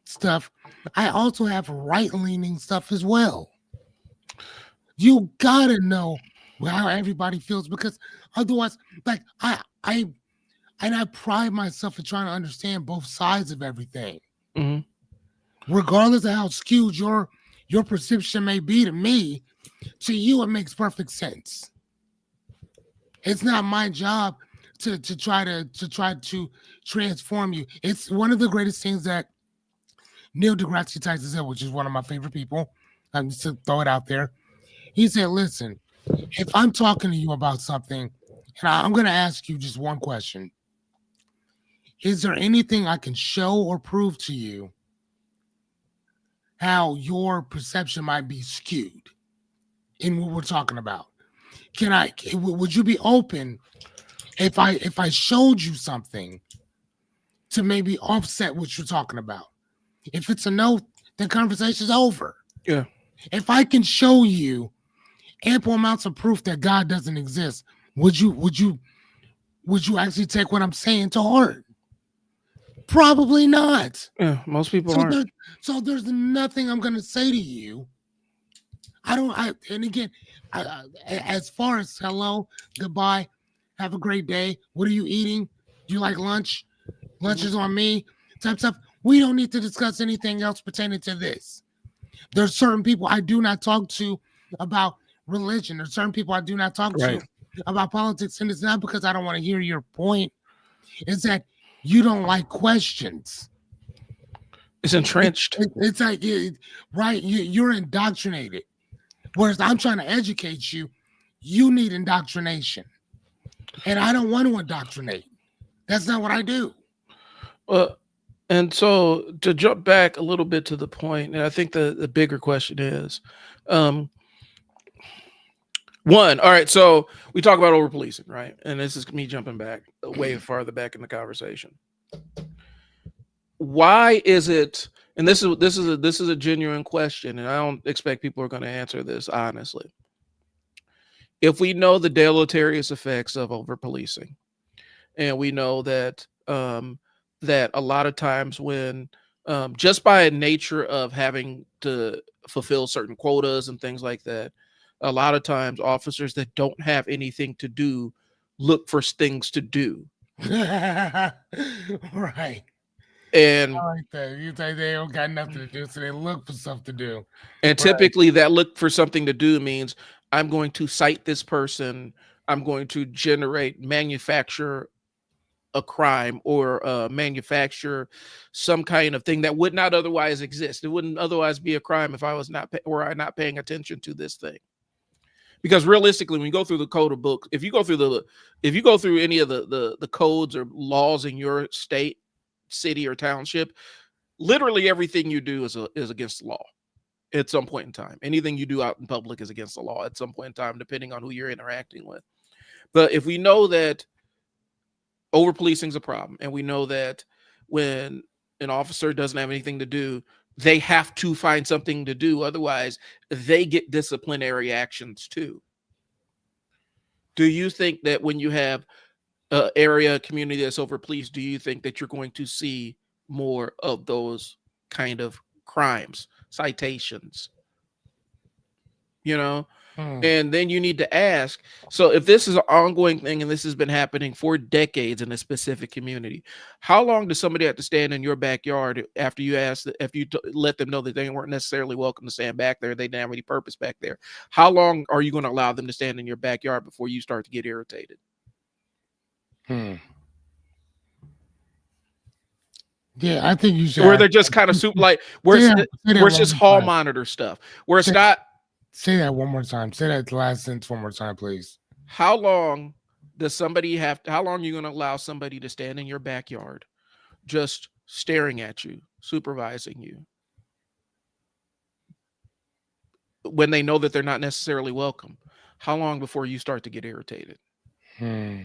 stuff, I also have right leaning stuff as well. You gotta know how everybody feels because otherwise, like I pride myself in trying to understand both sides of everything, Mhm. regardless of how skewed your perception may be to me. To you, it makes perfect sense. It's not my job to try to transform you. It's one of the greatest things that Neil deGrasse Tyson said, which is one of my favorite people. I'm just to throw it out there. He said, "Listen, if I'm talking to you about something, and I'm going to ask you just one question, is there anything I can show or prove to you how your perception might be skewed in what we're talking about? Would you be open if I showed you something to maybe offset what you're talking about? If it's a no, then conversation's over. Yeah. If I can show you ample amounts of proof that God doesn't exist, would you actually take what I'm saying to heart? Probably not. Yeah. Most people So aren't. there's nothing I'm gonna say to you. I don't. And again, as far as hello, goodbye, have a great day. What are you eating? Do you like lunch? Lunch is on me. Type stuff. We don't need to discuss anything else pertaining to this. There's certain people I do not talk to about religion. There's certain people I do not talk Right. to about politics, and it's not because I don't want to hear your point. It's that you don't like questions. It's entrenched. It's like right, you're indoctrinated. Whereas I'm trying to educate you, you need indoctrination, and I don't want to indoctrinate. That's not what I do. And so to jump back a little bit to the point, and I think the bigger question is, um, one, all right, so we talk about over policing, right? And this is me jumping back way farther back in the conversation. Why is it, and this is a genuine question, and I don't expect people are going to answer this honestly. If we know the deleterious effects of over policing, and we know that that a lot of times when just by nature of having to fulfill certain quotas and things like that, a lot of times officers that don't have anything to do look for things to do. Right. And I like that. You say they don't got nothing to do, so they look for stuff to do. and Right. typically that look for something to do means I'm going to cite this person, I'm going to manufacture a crime or manufacture some kind of thing that would not otherwise exist. It wouldn't otherwise be a crime if I was not were I not paying attention to this thing. Because realistically, when you go through the code of books, if you go through any of the codes or laws in your state, city, or township, literally everything you do is against the law at some point in time. Anything you do out in public is against the law at some point in time, depending on who you're interacting with. But if we know that over policing is a problem, and we know that when an officer doesn't have anything to do, they have to find something to do, otherwise they get disciplinary actions too. Do you think that when you have an area community that's over policed, do you think that you're going to see more of those kind of crimes, citations, you know? Hmm. And then you need to ask, so if this is an ongoing thing and this has been happening for decades in a specific community, how long does somebody have to stand in your backyard after you ask, if you let them know that they weren't necessarily welcome to stand back there, they didn't have any purpose back there? How long are you going to allow them to stand in your backyard before you start to get irritated? Hmm. Yeah, I think you should Where they're ask. just kind of soup, like Say that, say where that it's one just more hall time. monitor stuff, where it's Say, not. say that one more time. Say that last sentence one more time, please. How long does somebody have to, how long are you going to allow somebody to stand in your backyard just staring at you, supervising you, when they know that they're not necessarily welcome? How long before you start to get irritated? Hmm.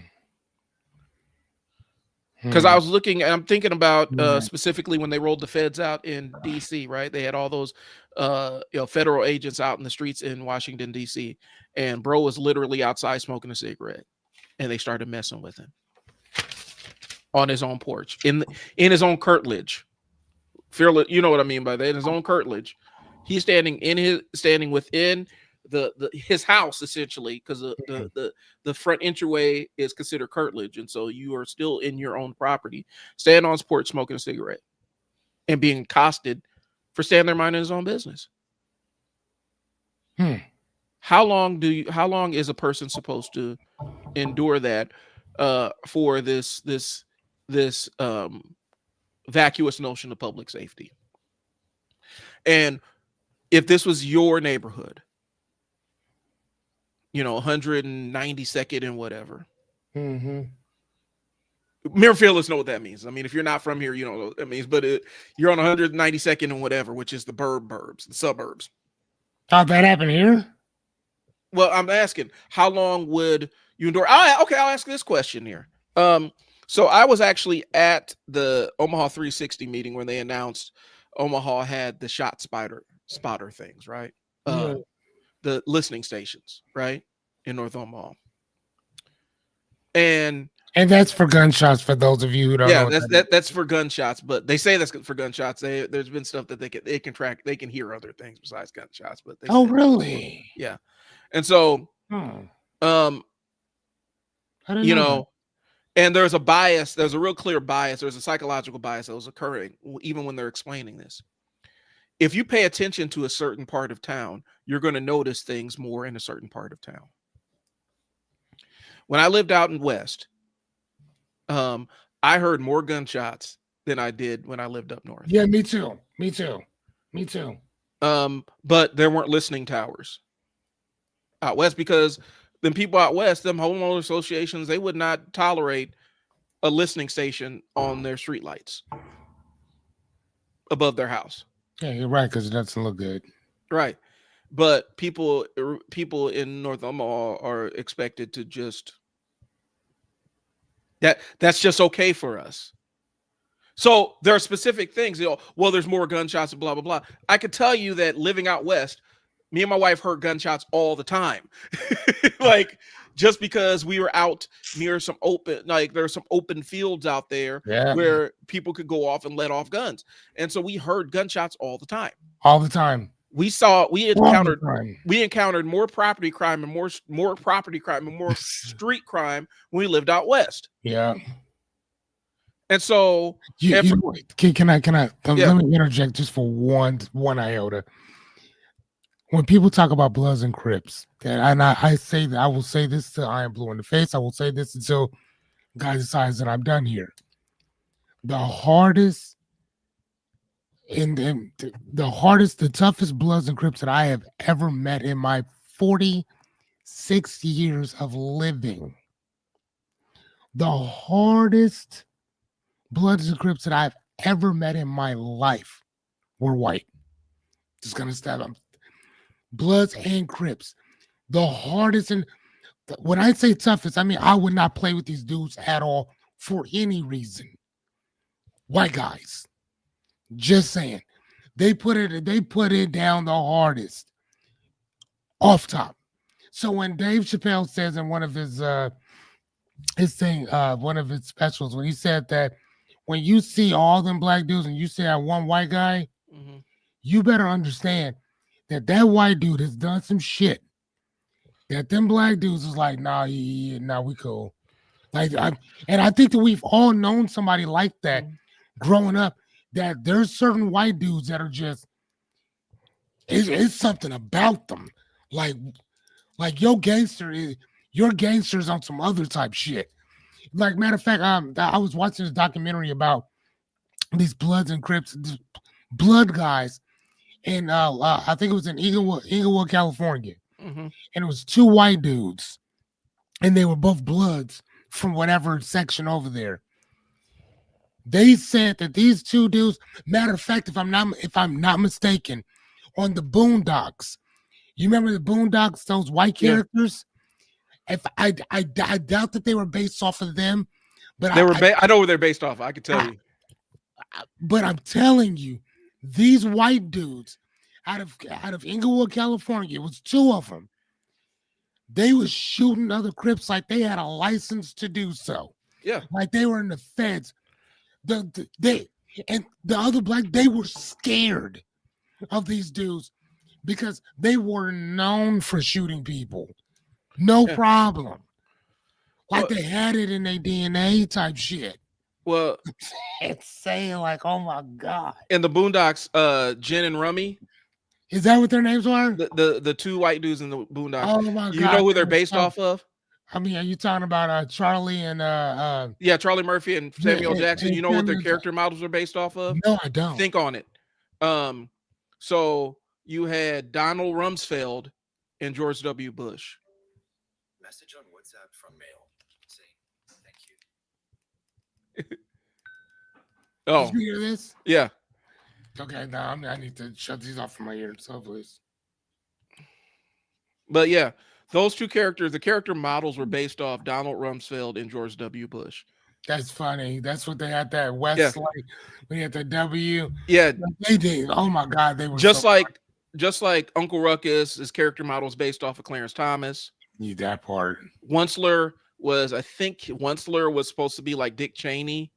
Because I Hmm. was looking, I'm thinking about Yeah. specifically when they rolled the feds out in DC, right? They had all those federal agents out in the streets in Washington DC, and bro was literally outside smoking a cigarette, and they started messing with him on his own porch in his own curtilage. Fearless, you know what I mean by that. In his own curtilage, he's standing within the his house essentially, because the front entryway is considered curtilage, and so you are still in your own property, standing on his porch smoking a cigarette and being accosted for standing there minding his own business. Hmm. How long is a person supposed to endure that for this vacuous notion of public safety? And if this was your neighborhood, 192nd and whatever. Mm-hmm. Mere fearless know what that means. I mean, if you're not from here, you don't know what that means. But you're on 192nd and whatever, which is the burbs, the suburbs. Thought that happened here? Well, I'm asking, how long would you endure? Okay, I'll ask this question here. So I was actually at the Omaha 360 meeting when they announced Omaha had the spotter things, right? Yeah. The listening stations, right, in North Omaha. And that's for gunshots for those of you who don't know yeah, what that's for gunshots, but they say that's for gunshots. There's been stuff that they can track, they can hear other things besides gunshots, but they Oh, said, really? yeah. And so Hmm. um I didn't you know that. know, and there's a bias, there's a real clear bias, there's a psychological bias that was occurring even when they're explaining this. If you pay attention to a certain part of town, you're going to notice things more in a certain part of town. When I lived out in West, I heard more gunshots than I did when I lived up north. Yeah, me too. Me too. Me too. But there weren't listening towers out west, because then people out west, them homeowner associations, they would not tolerate a listening station on their streetlights above their house. Yeah, you're right, because it doesn't look good. Right. But people in North Omaha are expected to just that's just okay for us. So there are specific things, well, there's more gunshots and blah, blah, blah. I could tell you that living out west, me and my wife heard gunshots all the time. Like, just because we were out near some open, like there's some open fields out there Yeah. where people could go off and let off guns. And so we heard gunshots all the time. All the time. We encountered more property crime and more property crime and more street crime when we lived out west. Yeah. And so can I let me interject just for one iota. When people talk about Bloods and Crips, and I say that I will say this till I am blue in the face. I will say this until God decides that I'm done here. The hardest the toughest Bloods and Crips that I have ever met in my 46 years of living. The hardest Bloods and Crips that I've ever met in my life were white. Just gonna stab them. Bloods and Crips. The hardest, and when I say toughest, I mean I would not play with these dudes at all for any reason. White guys. Just saying. They put it down the hardest. Off top. So when Dave Chappelle says in one of his one of his specials, when he said that when you see all them black dudes and you see that one white guy, you better understand that that white dude has done some shit that them black dudes is like, nah, nah, we cool. Like, and I think that we've all known somebody like that growing up. That there's certain white dudes that are just, it's something about them. Like your gangsters on some other type shit. Like, matter of fact, I was watching this documentary about these Bloods and Crips, blood guys, and I think it was in Inglewood, California, and it was two white dudes, and they were both Bloods from whatever section over there. They said that these two dudes, matter of fact, if I'm not mistaken, on the Boondocks, you remember the Boondocks, those white characters? If I doubt that they were based off of them, but I know where they're based off. I can tell you. But I'm telling you, these white dudes out of Inglewood, California, it was two of them. They was shooting other Crips like they had a license to do so. Yeah, like they were in the feds. They and the other black, they were scared of these dudes because they were known for shooting people. No problem. Like they had it in their DNA type shit. Well, it's saying like, oh my God. In the Boondocks, Jen and Rummy. Is that what their names were? The two white dudes in the Boondocks. Oh my God. You know who they're based off of? I mean, are you talking about Charlie and yeah, Charlie Murphy and Samuel Jackson? You know what their character models are based off of? No, I don't. Think on it. So you had Donald Rumsfeld and George W. Bush. Message on WhatsApp from male. Say, thank you. Oh, did you hear this? Yeah. Okay, now I need to shut these off from my ears, so please. But yeah, those two characters, the character models were based off Donald Rumsfeld and George W. Bush. That's funny. That's what they had that Westlake. We had the W. Yeah, they did. Oh my God, they were just like Uncle Ruckus. His character model is based off of Clarence Thomas. Need that part. Onceler was supposed to be like Dick Cheney.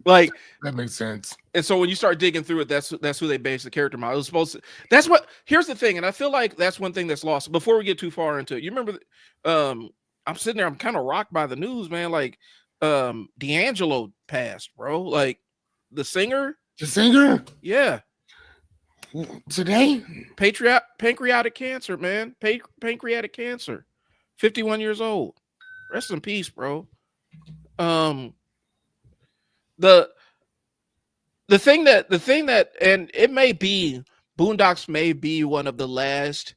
Like that makes sense. And so when you start digging through it, that's who they base the character model. It was supposed to. That's what. Here's the thing, and I feel like that's one thing that's lost. Before we get too far into it, you remember? I'm sitting there. I'm kind of rocked by the news, man. Like, D'Angelo passed, bro. Like, the singer. The singer. Yeah. Today. Pancreatic cancer, man. Pancreatic cancer. 51 years old. Rest in peace, bro. The thing that, and it may be, Boondocks may be one of the last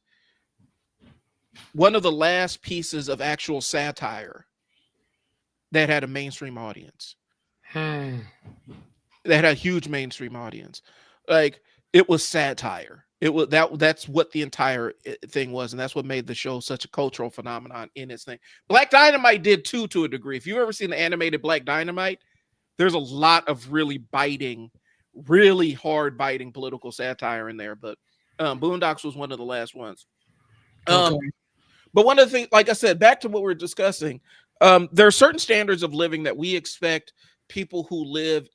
pieces of actual satire that had a mainstream audience. That had a huge mainstream audience. Like, it was satire. It was that's what the entire thing was, and that's what made the show such a cultural phenomenon in its thing. Black Dynamite did too, to a degree. If you've ever seen the animated Black Dynamite, there's a lot of really hard biting political satire in there, but Boondocks was one of the last ones. But one of the things, like I said, back to what we're discussing, there are certain standards of living that we expect people who live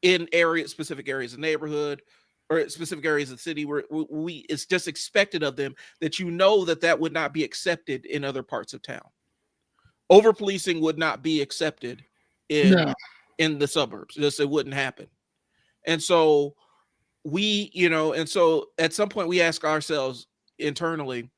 in specific areas of the neighborhood or specific areas of the city where it's just expected of them that that would not be accepted in other parts of town. Over policing would not be accepted in the suburbs. Just, it wouldn't happen. And so at some point we ask ourselves internally,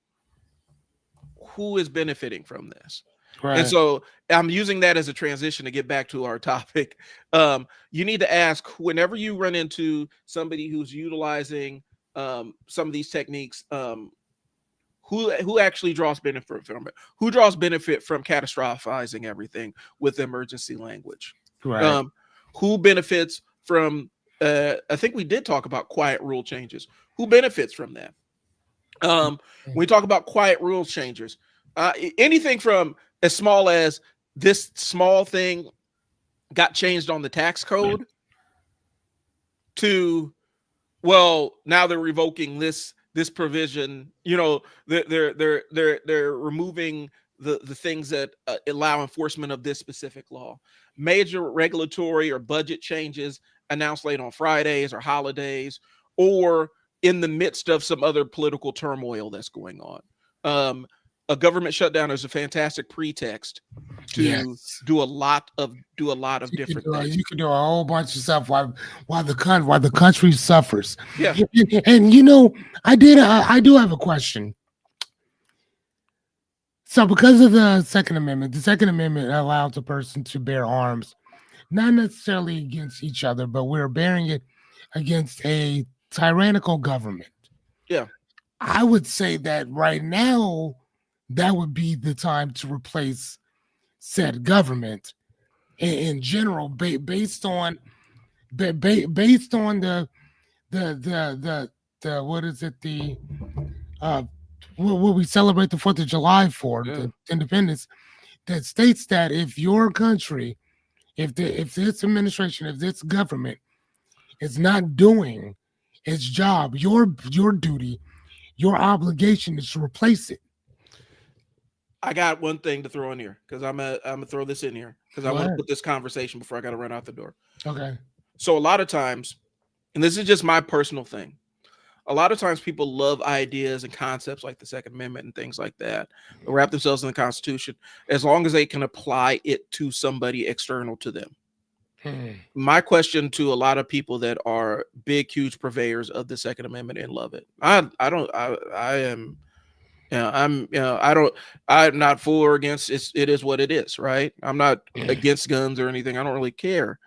who is benefiting from this? Right. And so I'm using that as a transition to get back to our topic. You need to ask, whenever you run into somebody who's utilizing some of these techniques, who actually draws benefit from it? Who draws benefit from catastrophizing everything with emergency language? Right. Who benefits from, I think we did talk about quiet rule changes. Who benefits from that? When we talk about quiet rule changes, anything from as small as this small thing got changed on the tax code to, well, now they're revoking this provision. They're removing the things that allow enforcement of this specific law. Major regulatory or budget changes announced late on Fridays or holidays, or in the midst of some other political turmoil that's going on. A government shutdown is a fantastic pretext to Yes. do a lot of different things. You can do a whole bunch of stuff while the country suffers. Yeah. And I do have a question. So because of the Second Amendment allows a person to bear arms, not necessarily against each other, but we're bearing it against a tyrannical government. Yeah. I would say that right now, that would be the time to replace said government in general, based on based on the what is it, the what we celebrate the 4th of July for, the independence, that states that if your country, if this administration, if this government is not doing its job, your duty, your obligation is to replace it. I got one thing to throw in here because I'm gonna throw this in here because I want to put this conversation before I got to run out the door. Okay. So a lot of times, and this is just my personal thing, a lot of times people love ideas and concepts like the Second Amendment and things like that, wrap themselves in the Constitution, as long as they can apply it to somebody external to them. My question to a lot of people that are big, huge purveyors of the Second Amendment and love it, I'm not for or against. It is what it is, right? I'm not against guns or anything. I don't really care.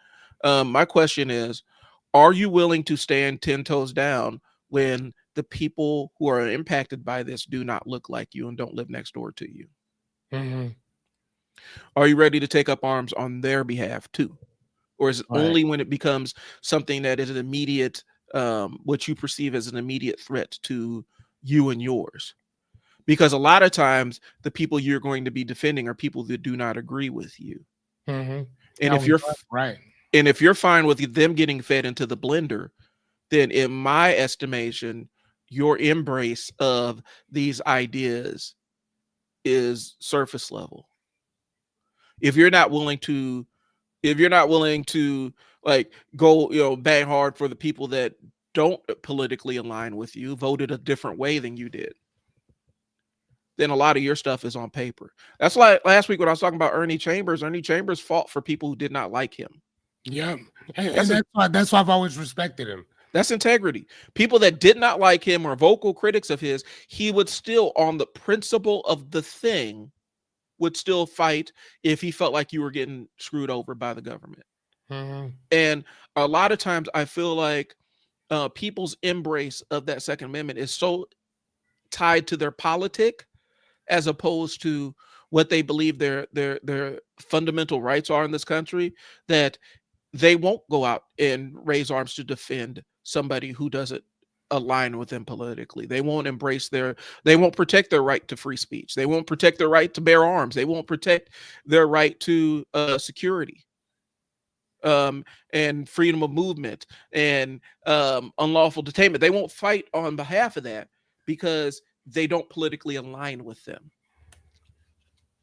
My question is, are you willing to stand 10 toes down when the people who are impacted by this do not look like you and don't live next door to you? Are you ready to take up arms on their behalf too? Or is it only when it becomes something that is an immediate, what you perceive as an immediate threat to you and yours? Because a lot of times the people you're going to be defending are people that do not agree with you. And if you're and if you're fine with them getting fed into the blender, then in my estimation, your embrace of these ideas is surface level. If you're not willing to like go, bang hard for the people that don't politically align with you, voted a different way than you did, then a lot of your stuff is on paper. That's like last week when I was talking about Ernie Chambers. Ernie Chambers fought for people who did not like him. Yeah. And that's why I've always respected him. That's integrity. People that did not like him or vocal critics of his, he would still, on the principle of the thing, would still fight if he felt like you were getting screwed over by the government. And a lot of times I feel like people's embrace of that Second Amendment is so tied to their politic as opposed to what they believe their fundamental rights are in this country, that they won't go out and raise arms to defend somebody who doesn't align with them politically. They won't they won't protect their right to free speech. They won't protect their right to bear arms. They won't protect their right to security and freedom of movement and unlawful detainment. They won't fight on behalf of that because they don't politically align with them.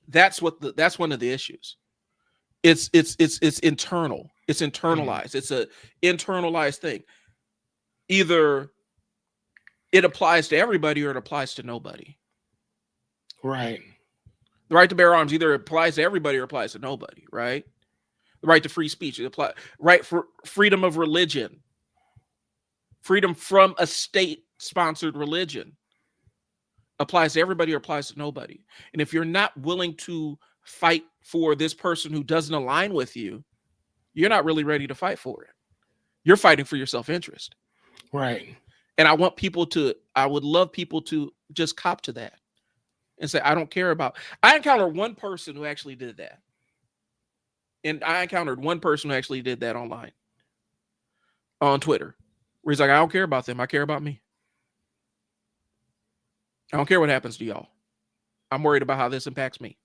That's one of the issues. It's internal. It's internalized. It's a internalized thing. Either it applies to everybody or it applies to nobody. Right. The right to bear arms either applies to everybody or applies to nobody, right? The right to free speech, right for freedom of religion, freedom from a state-sponsored religion applies to everybody or applies to nobody. And if you're not willing to fight for this person who doesn't align with you, you're not really ready to fight for it. You're fighting for your self-interest. Right. And I would love people to just cop to that and say, I encountered one person who actually did that. And I encountered one person who actually did that online on Twitter, where he's like, I don't care about them. I care about me. I don't care what happens to y'all. I'm worried about how this impacts me.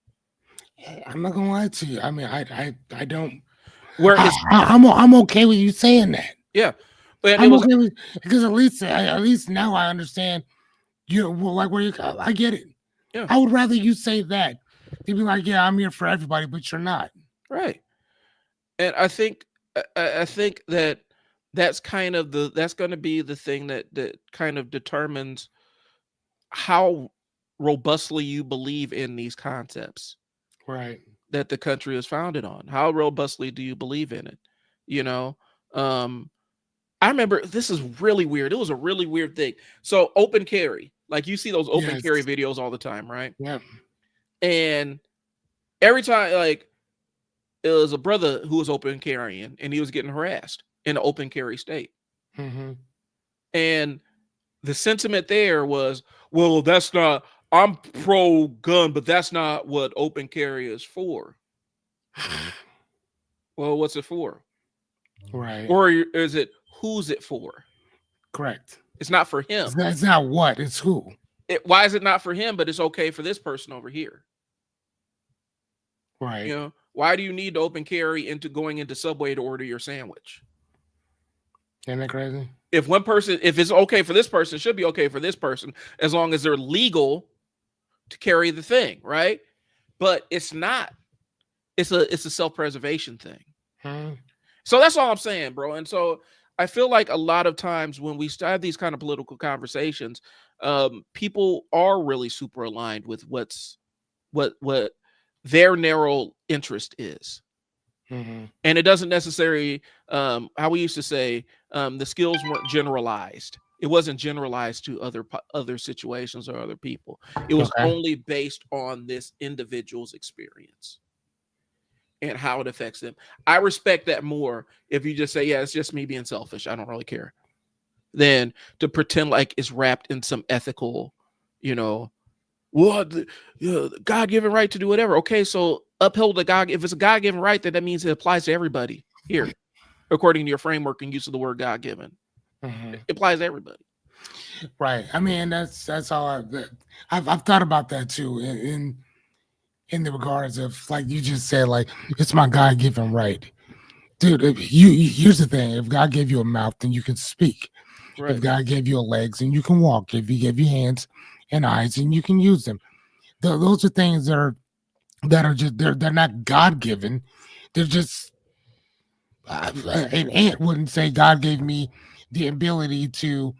I'm not gonna lie to you. I mean, I don't. I'm okay with you saying that. Yeah, but because at least now I understand. Like where you, I get it. Yeah. I would rather you say that They'd be like, yeah, I'm here for everybody, but you're not. Right. And I think I think that that's kind of that's going to be the thing that kind of determines how robustly you believe in these concepts Right. that the country is founded on. How robustly do you believe in it? You know, um, I remember this is really weird. It was a really weird thing. So open carry, like you see those open Yes. carry videos all the time, right? Yeah. And every time, like, it was a brother who was open carrying, and he was getting harassed in an open carry state. Mm-hmm. And the sentiment there was, well, that's not. I'm pro gun, but that's not what open carry is for. Well, what's it for? Right. Or is it who's it for? Correct. It's not for him. It's not what, it's who. Why is it not for him, but it's okay for this person over here? Right. You know, why do you need to open carry into going into Subway to order your sandwich? Isn't that crazy? If one person, if it's okay for this person, it should be okay for this person, as long as they're legal to carry the thing, right? But it's not. It's a self-preservation thing. Hmm. So that's all I'm saying, bro. And so I feel like a lot of times when we have these kind of political conversations, people are really super aligned with what their narrow interest is. Mm-hmm. And it doesn't necessarily, how we used to say, the skills weren't generalized. It wasn't generalized to other situations or other people. It was Okay. only based on this individual's experience and how it affects them. I respect that more if you just say, yeah, it's just me being selfish, I don't really care, than to pretend like it's wrapped in some ethical, you know, what, God-given right to do whatever. Okay, so uphold the God. If it's a God-given right, then that means it applies to everybody here, according to your framework and use of the word God-given. Mm-hmm. It applies to everybody. Right. I mean, that's all I've thought about that too. In the regards of, like you just said, like, it's my God given right, dude. If here's the thing: if God gave you a mouth, then you can speak. If Right. God gave you legs, and you can walk. If He gave you hands and eyes, and you can use them. Those are things that are just they're not God given. They're just an ant wouldn't say God gave me the ability to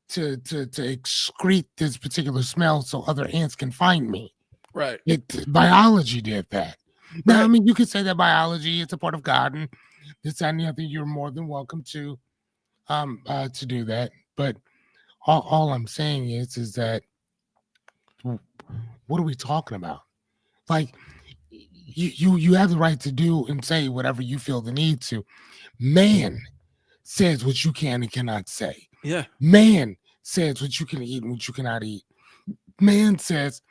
excrete this particular smell so other ants can find me. Right. Biology did that. Now, I Right. mean, you could say that biology is a part of God, and this and the other. You're more than welcome to do that. But all I'm saying is that what are we talking about? Like, you have the right to do and say whatever you feel the need to. Man says what you can and cannot say. Yeah. Man says what you can eat and what you cannot eat. Man says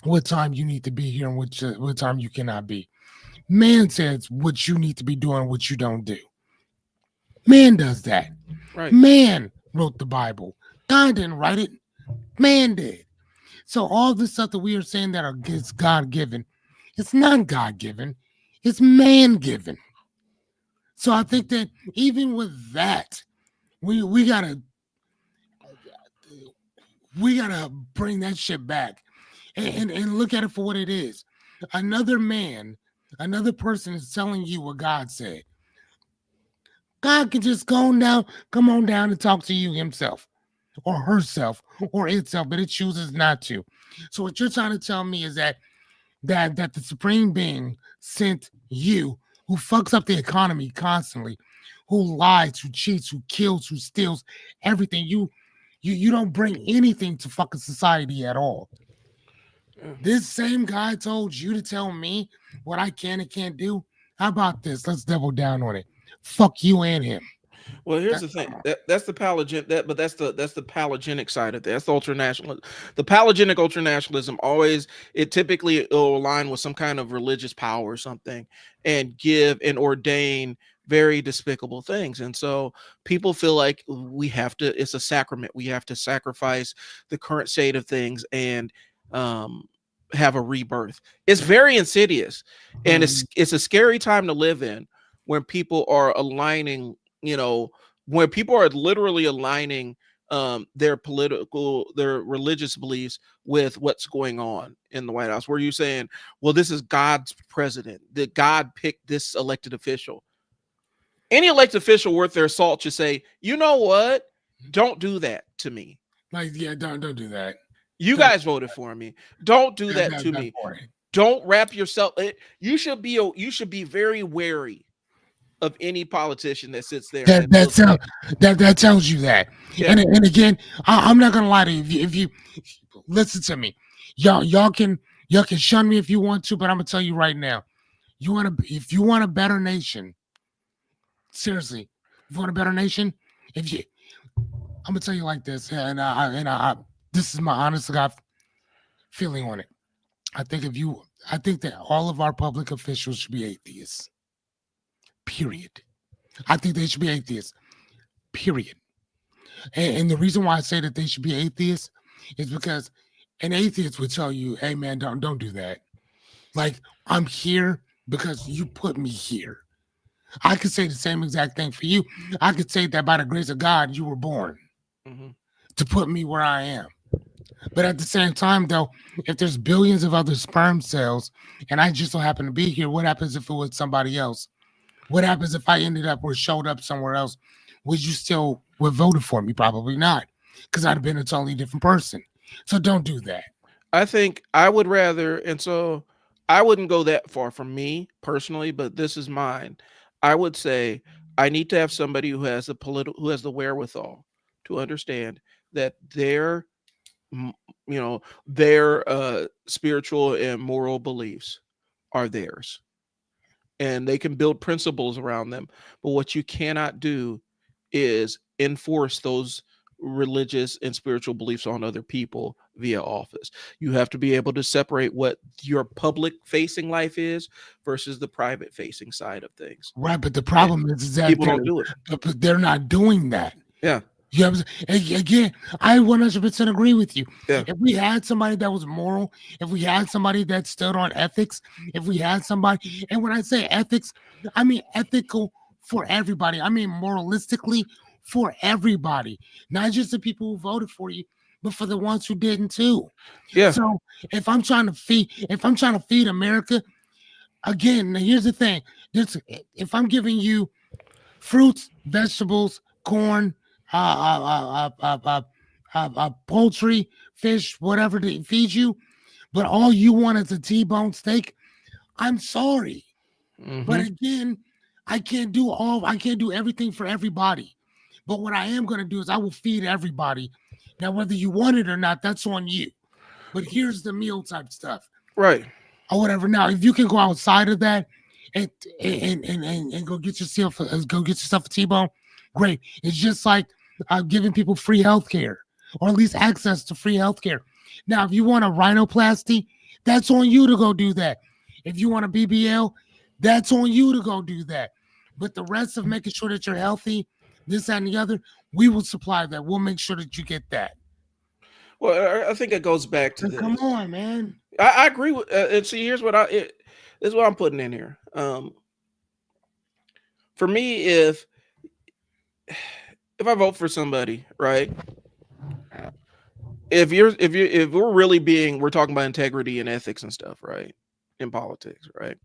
what time you need to be here and what time you cannot be. Man says what you need to be doing, what you don't do. Man does that. Right. Man wrote the Bible. God didn't write it. Man did. So all this stuff that we are saying that is God given, it's not God given. It's man given. So I think that even with that, we gotta bring that shit back and look at it for what it is. Another man, another person is telling you what God said. God can just come on down and talk to you himself or herself or itself, but it chooses not to. So what you're trying to tell me is that the supreme being sent you, who fucks up the economy constantly, who lies, who cheats, who kills, who steals everything. You don't bring anything to fucking society at all. This same guy told you to tell me what I can and can't do. How about this? Let's double down on it. Fuck you and him. Well, here's the thing. That's the but that's the palogenic side of it. That's the ultranational. The palogenic ultranationalism always, it typically will align with some kind of religious power or something and give and ordain very despicable things. And so people feel like we have to, it's a sacrament. We have to sacrifice the current state of things and have a rebirth. It's very insidious, and it's a scary time to live in when people are aligning, when people are literally aligning their religious beliefs with what's going on in the White House. Where you saying, well, this is God's president, that God picked this elected official. Any elected official worth their salt should say, you know what? Don't do that to me. Like, yeah, don't do that. You Don't- guys voted for me. Don't do that to me. boy. Don't wrap yourself. You should be very wary of any politician that sits there. That tells you that. Yeah. And again, I'm not gonna lie to you. If you listen to me, y'all can shun me if you want to, but I'm gonna tell you right now. If you want a better nation, seriously, if you want a better nation, I'm gonna tell you like this, and this is my honest to God feeling on it. I think that all of our public officials should be atheists. Period. I think they should be atheists. Period. And the reason why I say that they should be atheists is because an atheist would tell you, "Hey, man, don't do that. Like, I'm here because you put me here." I could say the same exact thing for you. I could say that by the grace of God, you were born to put me where I am. But at the same time, though, if there's billions of other sperm cells and I just so happen to be here, what happens if it was somebody else? What happens if I ended up or showed up somewhere else? Would you still would voted for me? Probably not, because I'd have been a totally different person. So don't do that. I think I would rather, and so I wouldn't go that far from me personally, but this is mine. I would say I need to have somebody who has the wherewithal to understand that their spiritual and moral beliefs are theirs, and they can build principles around them. But what you cannot do is enforce those religious and spiritual beliefs on other people via office. You have to be able to separate what your public facing life is versus the private facing side of things. Right, but the problem is that People don't do it. But they're not doing that. Yeah. You have again, I 100% agree with you. Yeah. If we had somebody that was moral, if we had somebody that stood on ethics, if we had somebody, and when I say ethics, I mean ethical for everybody. I mean moralistically for everybody, not just the people who voted for you, but for the ones who didn't too. Yeah. So if I'm trying to feed America, again, now here's the thing: if I'm giving you fruits, vegetables, corn, poultry, fish, whatever to feed you, but all you want is a T-bone steak, I'm sorry. But again, I can't do everything for everybody. But what I am going to do is I will feed everybody. Now, whether you want it or not, that's on you. But here's the meal type stuff. Right. Or whatever. Now, if you can go outside of that and go get yourself a T-bone, great. It's just like giving people free health care, or at least access to free health care. Now, if you want a rhinoplasty, that's on you to go do that. If you want a BBL, that's on you to go do that. But the rest of making sure that you're healthy, this, that, and the other, we will supply that. We'll make sure that you get that. Well, I think it goes back to this. Come on, man. I agree with. And see, here's what this is what I'm putting in here. For me, if I vote for somebody, right? If we're talking about integrity and ethics and stuff, right? In politics, right?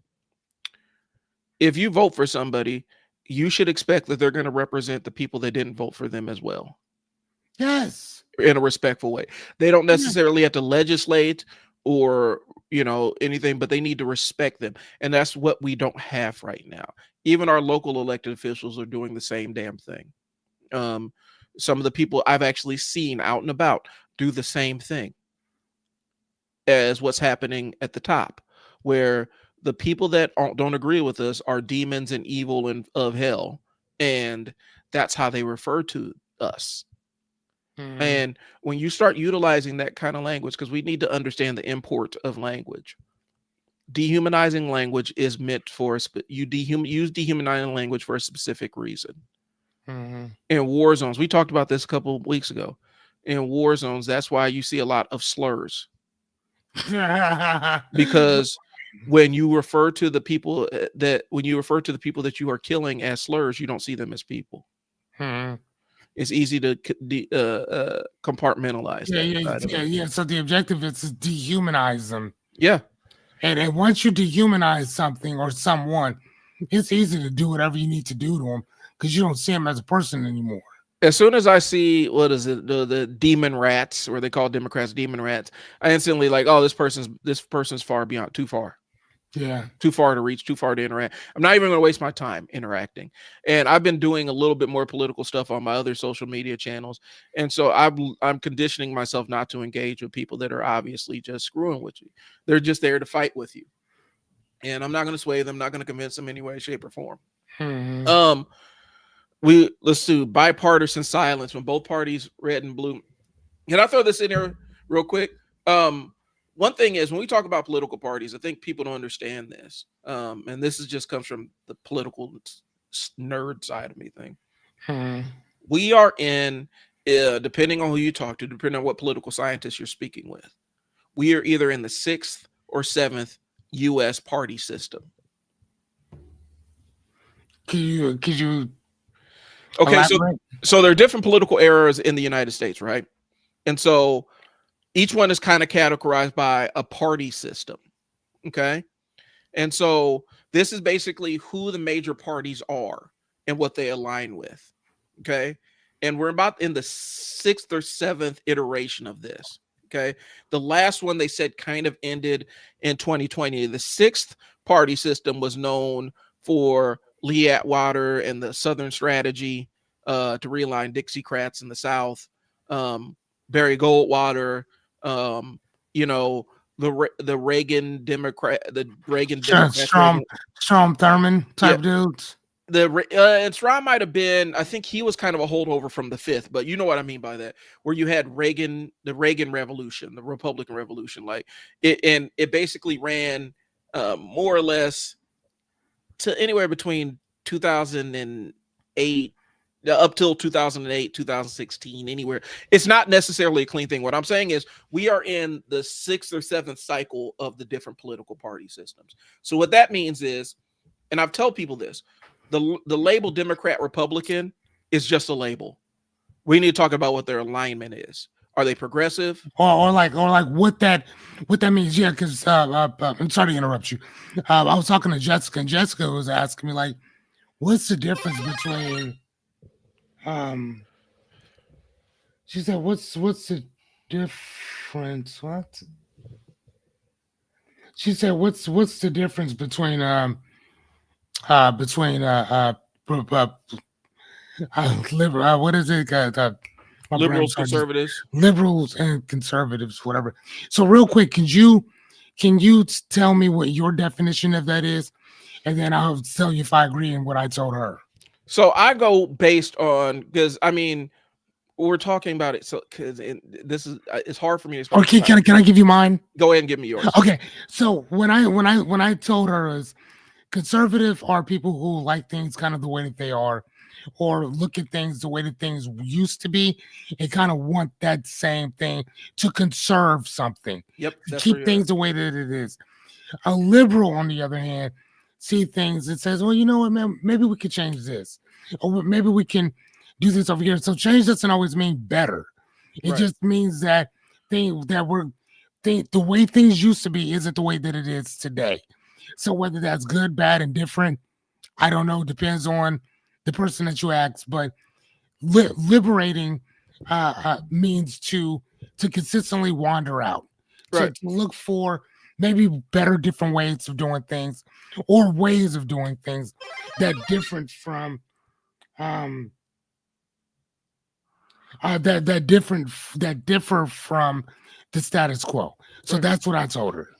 If you vote for somebody, you should expect that they're going to represent the people that didn't vote for them as well. Yes. In a respectful way. They don't necessarily have to legislate or, anything, but they need to respect them. And that's what we don't have right now. Even our local elected officials are doing the same damn thing. Some of the people I've actually seen out and about do the same thing as what's happening at the top, where the people that don't agree with us are demons and evil and of hell. And that's how they refer to us. And when you start utilizing that kind of language, because we need to understand the import of language. Dehumanizing language is meant for use dehumanizing language for a specific reason. In war zones, we talked about this a couple of weeks ago. In war zones, that's why you see a lot of slurs. Because when you refer to the people that you are killing as slurs, you don't see them as people. It's easy to compartmentalize Yeah, that yeah, side of yeah, it. yeah. So the objective is to dehumanize them. Yeah. And once you dehumanize something or someone, it's easy to do whatever you need to do to them because you don't see them as a person anymore. As soon as I see what is it, the demon rats, or they call Democrats demon rats, I instantly like, oh, this person's far beyond, too far. Yeah. Too far to reach, too far to interact. I'm not even going to waste my time interacting. And I've been doing a little bit more political stuff on my other social media channels. And so I'm conditioning myself not to engage with people that are obviously just screwing with you. They're just there to fight with you. And I'm not going to sway them, not going to convince them any way, shape, or form. Mhm. Let's do bipartisan silence when both parties, red and blue. Can I throw this in here real quick? One thing is, when we talk about political parties, I think people don't understand this. And this just comes from the political nerd side of me thing. Mhm. We are in, depending on who you talk to, depending on what political scientist you're speaking with, we are either in the 6th or 7th U.S. party system. Could you Okay, elaborate? so there are different political eras in the United States, right? And so each one is kind of categorized by a party system. Okay. And so this is basically who the major parties are and what they align with. Okay. And we're about in the 6th or 7th iteration of this. Okay. The last one they said kind of ended in 2020. The 6th party system was known for Lee Atwater and the Southern Strategy to realign Dixiecrats in the South. Barry Goldwater, you know, the Reagan Democrat Strom president. Thurmond Yeah, type dudes. and Strom might have been, I think he was kind of a holdover from the 5th, but you know what I mean by that, where you had Reagan, the Reagan Revolution, the Republican Revolution, like it, and it basically ran more or less to anywhere between 2008 up till 2008, 2016, anywhere. It's not necessarily a clean thing. What I'm saying is we are in the 6th or 7th cycle of the different political party systems. So what that means is, and I've told people this, the label Democrat Republican is just a label. We need to talk about what their alignment is. Are they progressive? Or like what that means. Yeah, because I'm sorry to interrupt you. I was talking to Jessica, and Jessica was asking me like, what's the difference between she said, what's the difference? What? She said, what's the difference between between liberal, what is it? My Liberals, brain's conservatives. liberals and conservatives, whatever. So real quick, can you tell me what your definition of that is, and then I'll tell you if I agree in what I told her. So I go based on, because I mean, we're talking about it. So because this is, it's hard for me to explain. Or can I give you mine? Go ahead and give me yours. Okay. So when I told her is conservative are people who like things kind of the way that they are, or look at things the way that things used to be, and kind of want that same thing to conserve something. Yep. Keep things the way that it is. A liberal, on the other hand, see things that says, well, you know what, man, maybe we could change this, or maybe we can do this over here. So change doesn't always mean better. It just means that the way things used to be isn't the way that it is today. So whether that's good, bad, and different, I don't know. Depends on the person that you ask. But liberating means to consistently wander out, to look for maybe better, different ways of doing things, or ways of doing things that different from that differ from the status quo. So that's what I told her.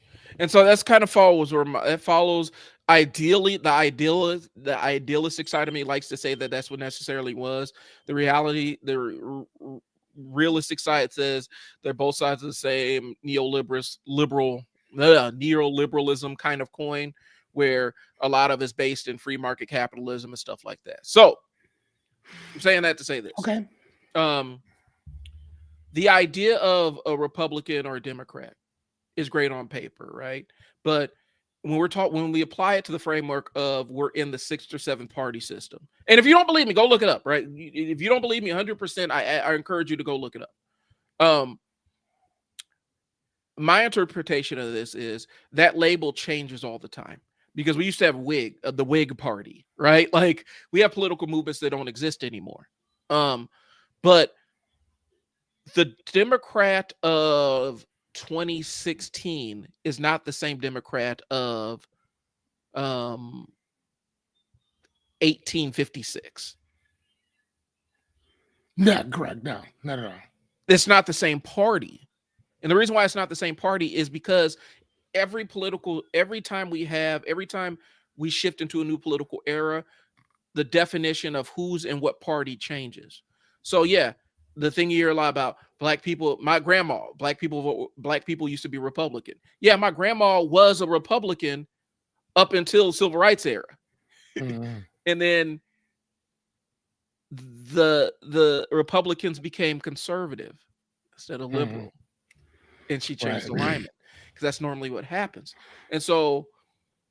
And so that's kind of follows, or it follows. Ideally, the idealistic side of me likes to say that that's what necessarily was. The reality, realistic side says they're both sides of the same neoliberalism kind of coin, where a lot of it's based in free market capitalism and stuff like that. So I'm saying that to say this. Okay. The idea of a Republican or a Democrat is great on paper, right? But when we apply it to the framework of we're in the 6 or 7 party system. And if you don't believe me, go look it up, right? If you don't believe me 100%, I encourage you to go look it up. My interpretation of this is that label changes all the time because we used to have the Whig party, right? Like we have political movements that don't exist anymore. But the Democrat of 2016 is not the same Democrat of 1856. Not correct. No, not at all. It's not the same party. And the reason why it's not the same party is because every time we shift into a new political era, the definition of who's in what party changes. So yeah, the thing you hear a lot about black people, black people used to be Republican. Yeah, my grandma was a Republican up until civil rights era. Mm-hmm. And then the Republicans became conservative instead of liberal. Mm-hmm. And she changed alignment because that's normally what happens. And so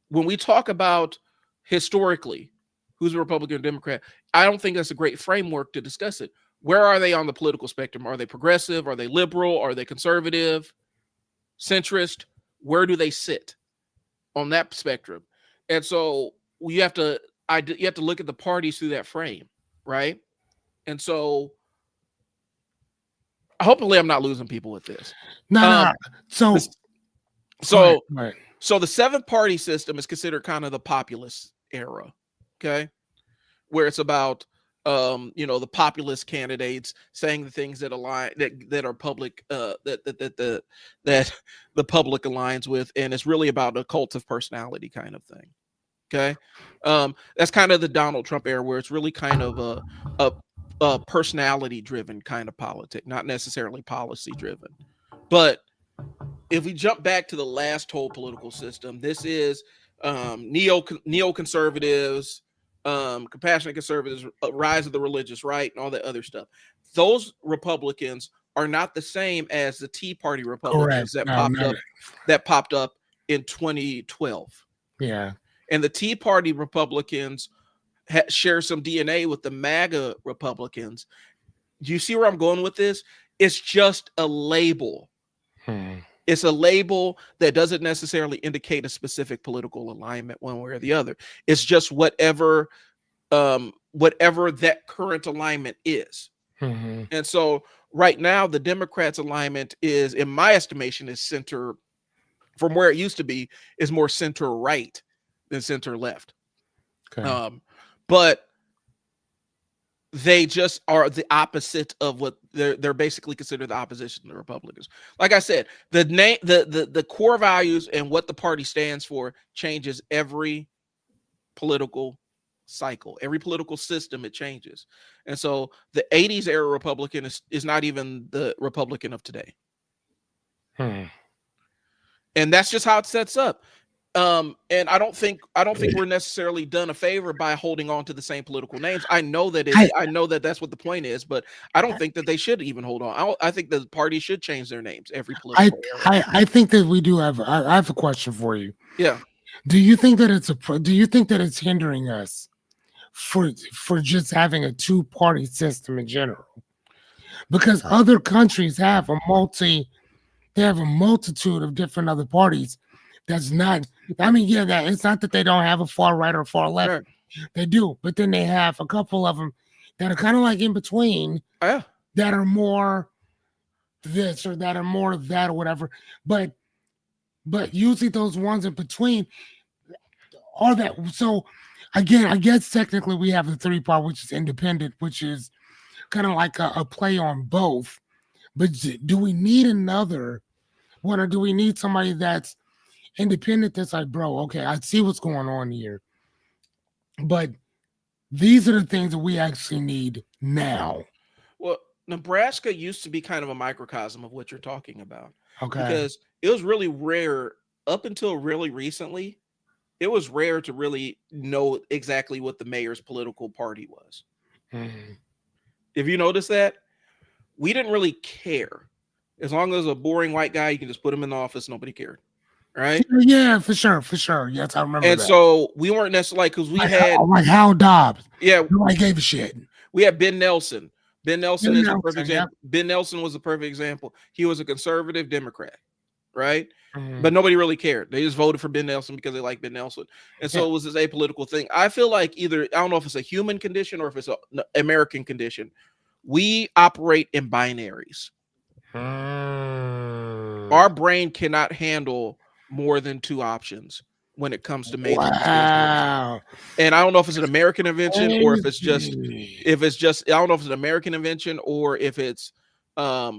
when we talk about historically who's a Republican or Democrat, I don't think that's a great framework to discuss it. Where are they on the political spectrum? Are they progressive? Are they liberal? Are they conservative? Centrist? Where do they sit on that spectrum? And so you have to look at the parties through that frame, right? And so hopefully I'm not losing people with this. No. So the 7 party system is considered kind of the populist era, okay, where it's about the populist candidates saying the things that align that are public that the public aligns with, and it's really about a cult of personality kind of thing. Okay, that's kind of the Donald Trump era, where it's really kind of a personality driven kind of politic, not necessarily policy driven. But if we jump back to the last whole political system, this is neoconservatives, compassionate conservatives, rise of the religious right, and all that other stuff. Those Republicans are not the same as the Tea Party Republicans that popped up in 2012. Yeah. And the Tea Party Republicans share some DNA with the MAGA Republicans. Do you see where I'm going with this? It's just a label. It's a label that doesn't necessarily indicate a specific political alignment one way or the other. It's just whatever that current alignment is. Mm-hmm. And so right now, the Democrats' alignment is, in my estimation, is center, from where it used to be, is more center right than center left. Okay. But they just are the opposite of what they're basically considered the opposition to the Republicans. Like I said, the core values and what the party stands for changes every political cycle, every political system, it changes. And so the 80s era Republican is not even the Republican of today. And that's just how it sets up. And I don't think we're necessarily done a favor by holding on to the same political names. I know that that's what the point is, but I don't think that they should even hold on. I think the party should change their names every political era. I think that we do have. I have a question for you. Yeah. Do you think that it's hindering us for just having a 2-party system in general? Because other countries have a multitude of different other parties. That's not, I mean, yeah, that it's not that they don't have a far right or far left. Sure. They do, but then they have a couple of them that are kind of like in between, that are more this or that or more that or whatever. But usually those ones in between are that. So again, I guess technically we have the 3-part, which is independent, which is kind of like a play on both. But do we need another one, or do we need somebody that's independent that's like, bro, okay, I see what's going on here, but these are the things that we actually need now? Well, Nebraska used to be kind of a microcosm of what you're talking about. Okay. Because it was really rare up until really recently. It was rare to really know exactly what the mayor's political party was. Mm-hmm. If you notice that, we didn't really care. As long as a boring white guy, you can just put him in the office, nobody cared. right? Yeah, for sure, for sure. Yes, I remember And that. so we weren't necessarily because Like Hal Dobbs. yeah, Nobody gave a shit. we had Ben Nelson. Ben Nelson Ben is a perfect Nelson, yep. example. Ben Nelson was a perfect example. He was a conservative Democrat, right? Mhm. But nobody really cared. They just voted for Ben Nelson because they like Ben Nelson. And so Yeah. it was this apolitical thing. I feel like either, I don't know if it's a human condition or if it's an American condition. We operate in binaries. Our Mm. brain cannot handle more than two options when it comes to making decisions. Wow. And I don't know if it's an American invention or Crazy. I don't know if it's an American invention or if it's a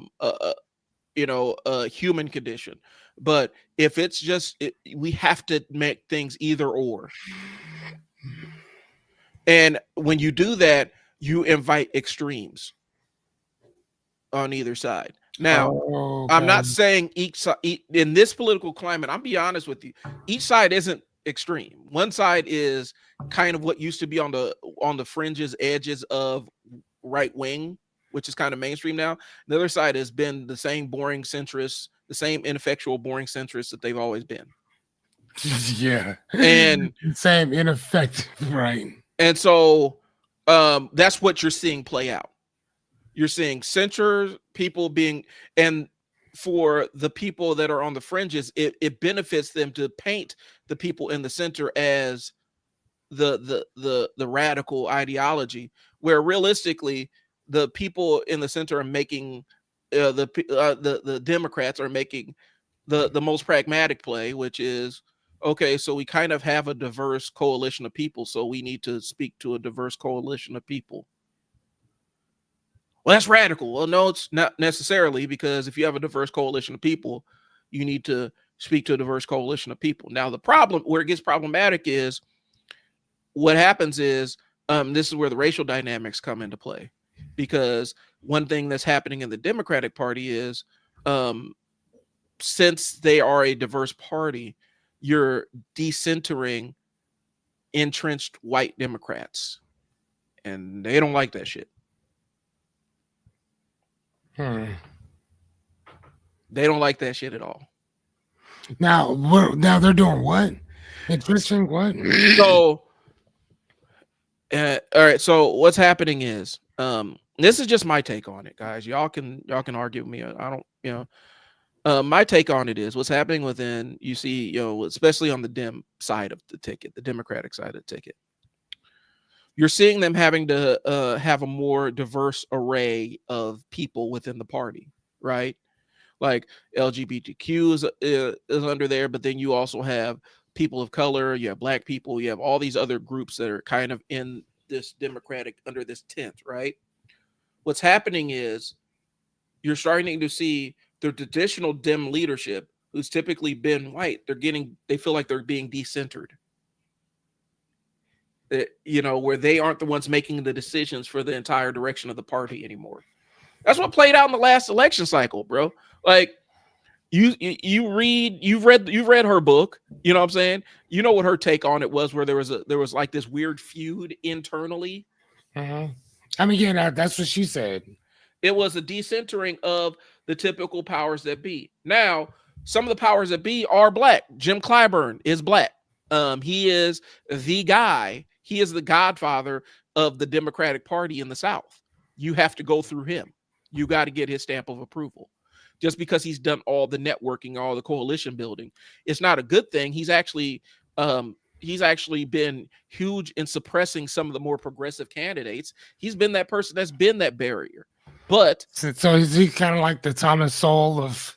a human condition. But if it's we have to make things either or. And when you do that, you invite extremes on either side. Now, I'm Okay. not saying in this political climate, I'm be honest with you, each side isn't extreme. One side is kind of what used to be on the fringes, edges of right wing, which is kind of mainstream now. The other side has been the same boring centrists, the same ineffectual boring centrists that they've always been. Yeah. And Same ineffective, right? and so that's what you're seeing play out. You're seeing center people being, and for the people that are on the fringes, it benefits them to paint the people in the center as the radical ideology, where realistically the people in the center are making the Democrats are making the most pragmatic play, which is okay. So we kind of have a diverse coalition of people, so we need to speak to a diverse coalition of people. Well, that's radical. Well, no, it's not necessarily, because if you have a diverse coalition of people, you need to speak to a diverse coalition of people. Now, the problem where it gets problematic is what happens is this is where the racial dynamics come into play, because one thing that's happening in the Democratic Party is um, since they are a diverse party, you're decentering entrenched white Democrats, and they don't like that shit. Hmm. They don't like that shit at all. Now they're doing what? Interesting. What? So, all right. So what's happening is, this is just my take on it, guys. Y'all can argue with me. I don't, my take on it is what's happening within. You see, especially on the Dem side of the ticket, the Democratic side of the ticket, you're seeing them having to have a more diverse array of people within the party, right? Like LGBTQ is under there, but then you also have people of color, you have black people, you have all these other groups that are kind of in this Democratic under this tent, right? What's happening is you're starting to see the traditional Dem leadership, who's typically been white, they feel like they're being decentered. Where they aren't the ones making the decisions for the entire direction of the party anymore. That's what played out in the last election cycle, bro. Like you've read her book, you know what I'm saying? You know what her take on it was, where there was like this weird feud internally. Mhm. I mean, yeah, that's what she said. It was a decentering of the typical powers that be. Now, some of the powers that be are black. Jim Clyburn is black. He is the guy. He is the godfather of the Democratic Party in the South. You have to go through him. You got to get his stamp of approval. Just because he's done all the networking, all the coalition building, it's not a good thing. He's actually been huge in suppressing some of the more progressive candidates. He's been that person that's been that barrier. But So is he kind of like the Thomas Sowell of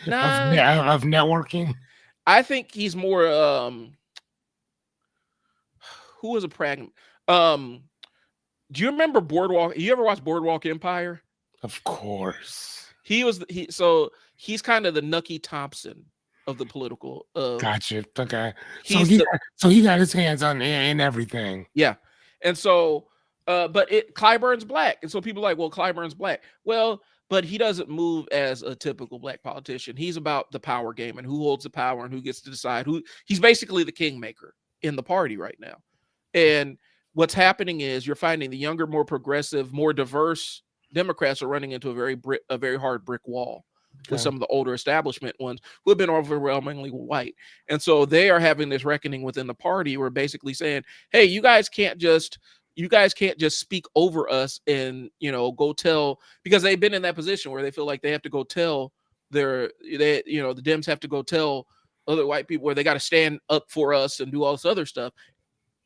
networking? I think he's more who was a pragmatic. Do you remember Boardwalk? You ever watch Boardwalk Empire? Of course. So he's kind of the Nucky Thompson of the political. Gotcha. Okay. He got his hands on in everything. Yeah, and so, but Clyburn's black, and so people are like, well, Clyburn's black. Well, but he doesn't move as a typical black politician. He's about the power game and who holds the power and who gets to decide who. He's basically the kingmaker in the party right now. And what's happening is you're finding the younger, more progressive, more diverse Democrats are running into a very hard brick wall, with Okay. some of the older establishment ones who have been overwhelmingly white. And so they are having this reckoning within the party where basically saying, hey, you guys can't just speak over us and, go tell, because they've been in that position where they feel like they have to go tell the Dems have to go tell other white people where they got to stand up for us and do all this other stuff.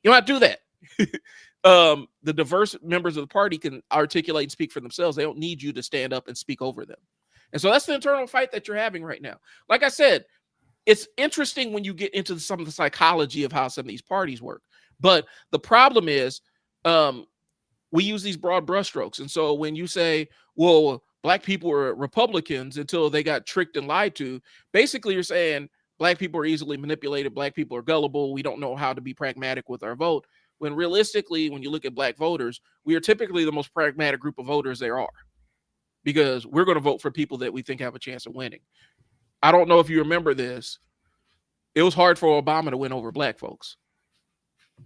You don't have to do that. The diverse members of the party can articulate and speak for themselves. They don't need you to stand up and speak over them. And so that's the internal fight that you're having right now. Like I said, it's interesting when you get into some of the psychology of how some of these parties work. But the problem is we use these broad brushstrokes. And so when you say, well, Black people were Republicans until they got tricked and lied to, basically you're saying Black people are easily manipulated. Black people are gullible. We don't know how to be pragmatic with our vote. When realistically, when you look at Black voters, we are typically the most pragmatic group of voters there are, because we're going to vote for people that we think have a chance of winning. I don't know if you remember this. It was hard for Obama to win over Black folks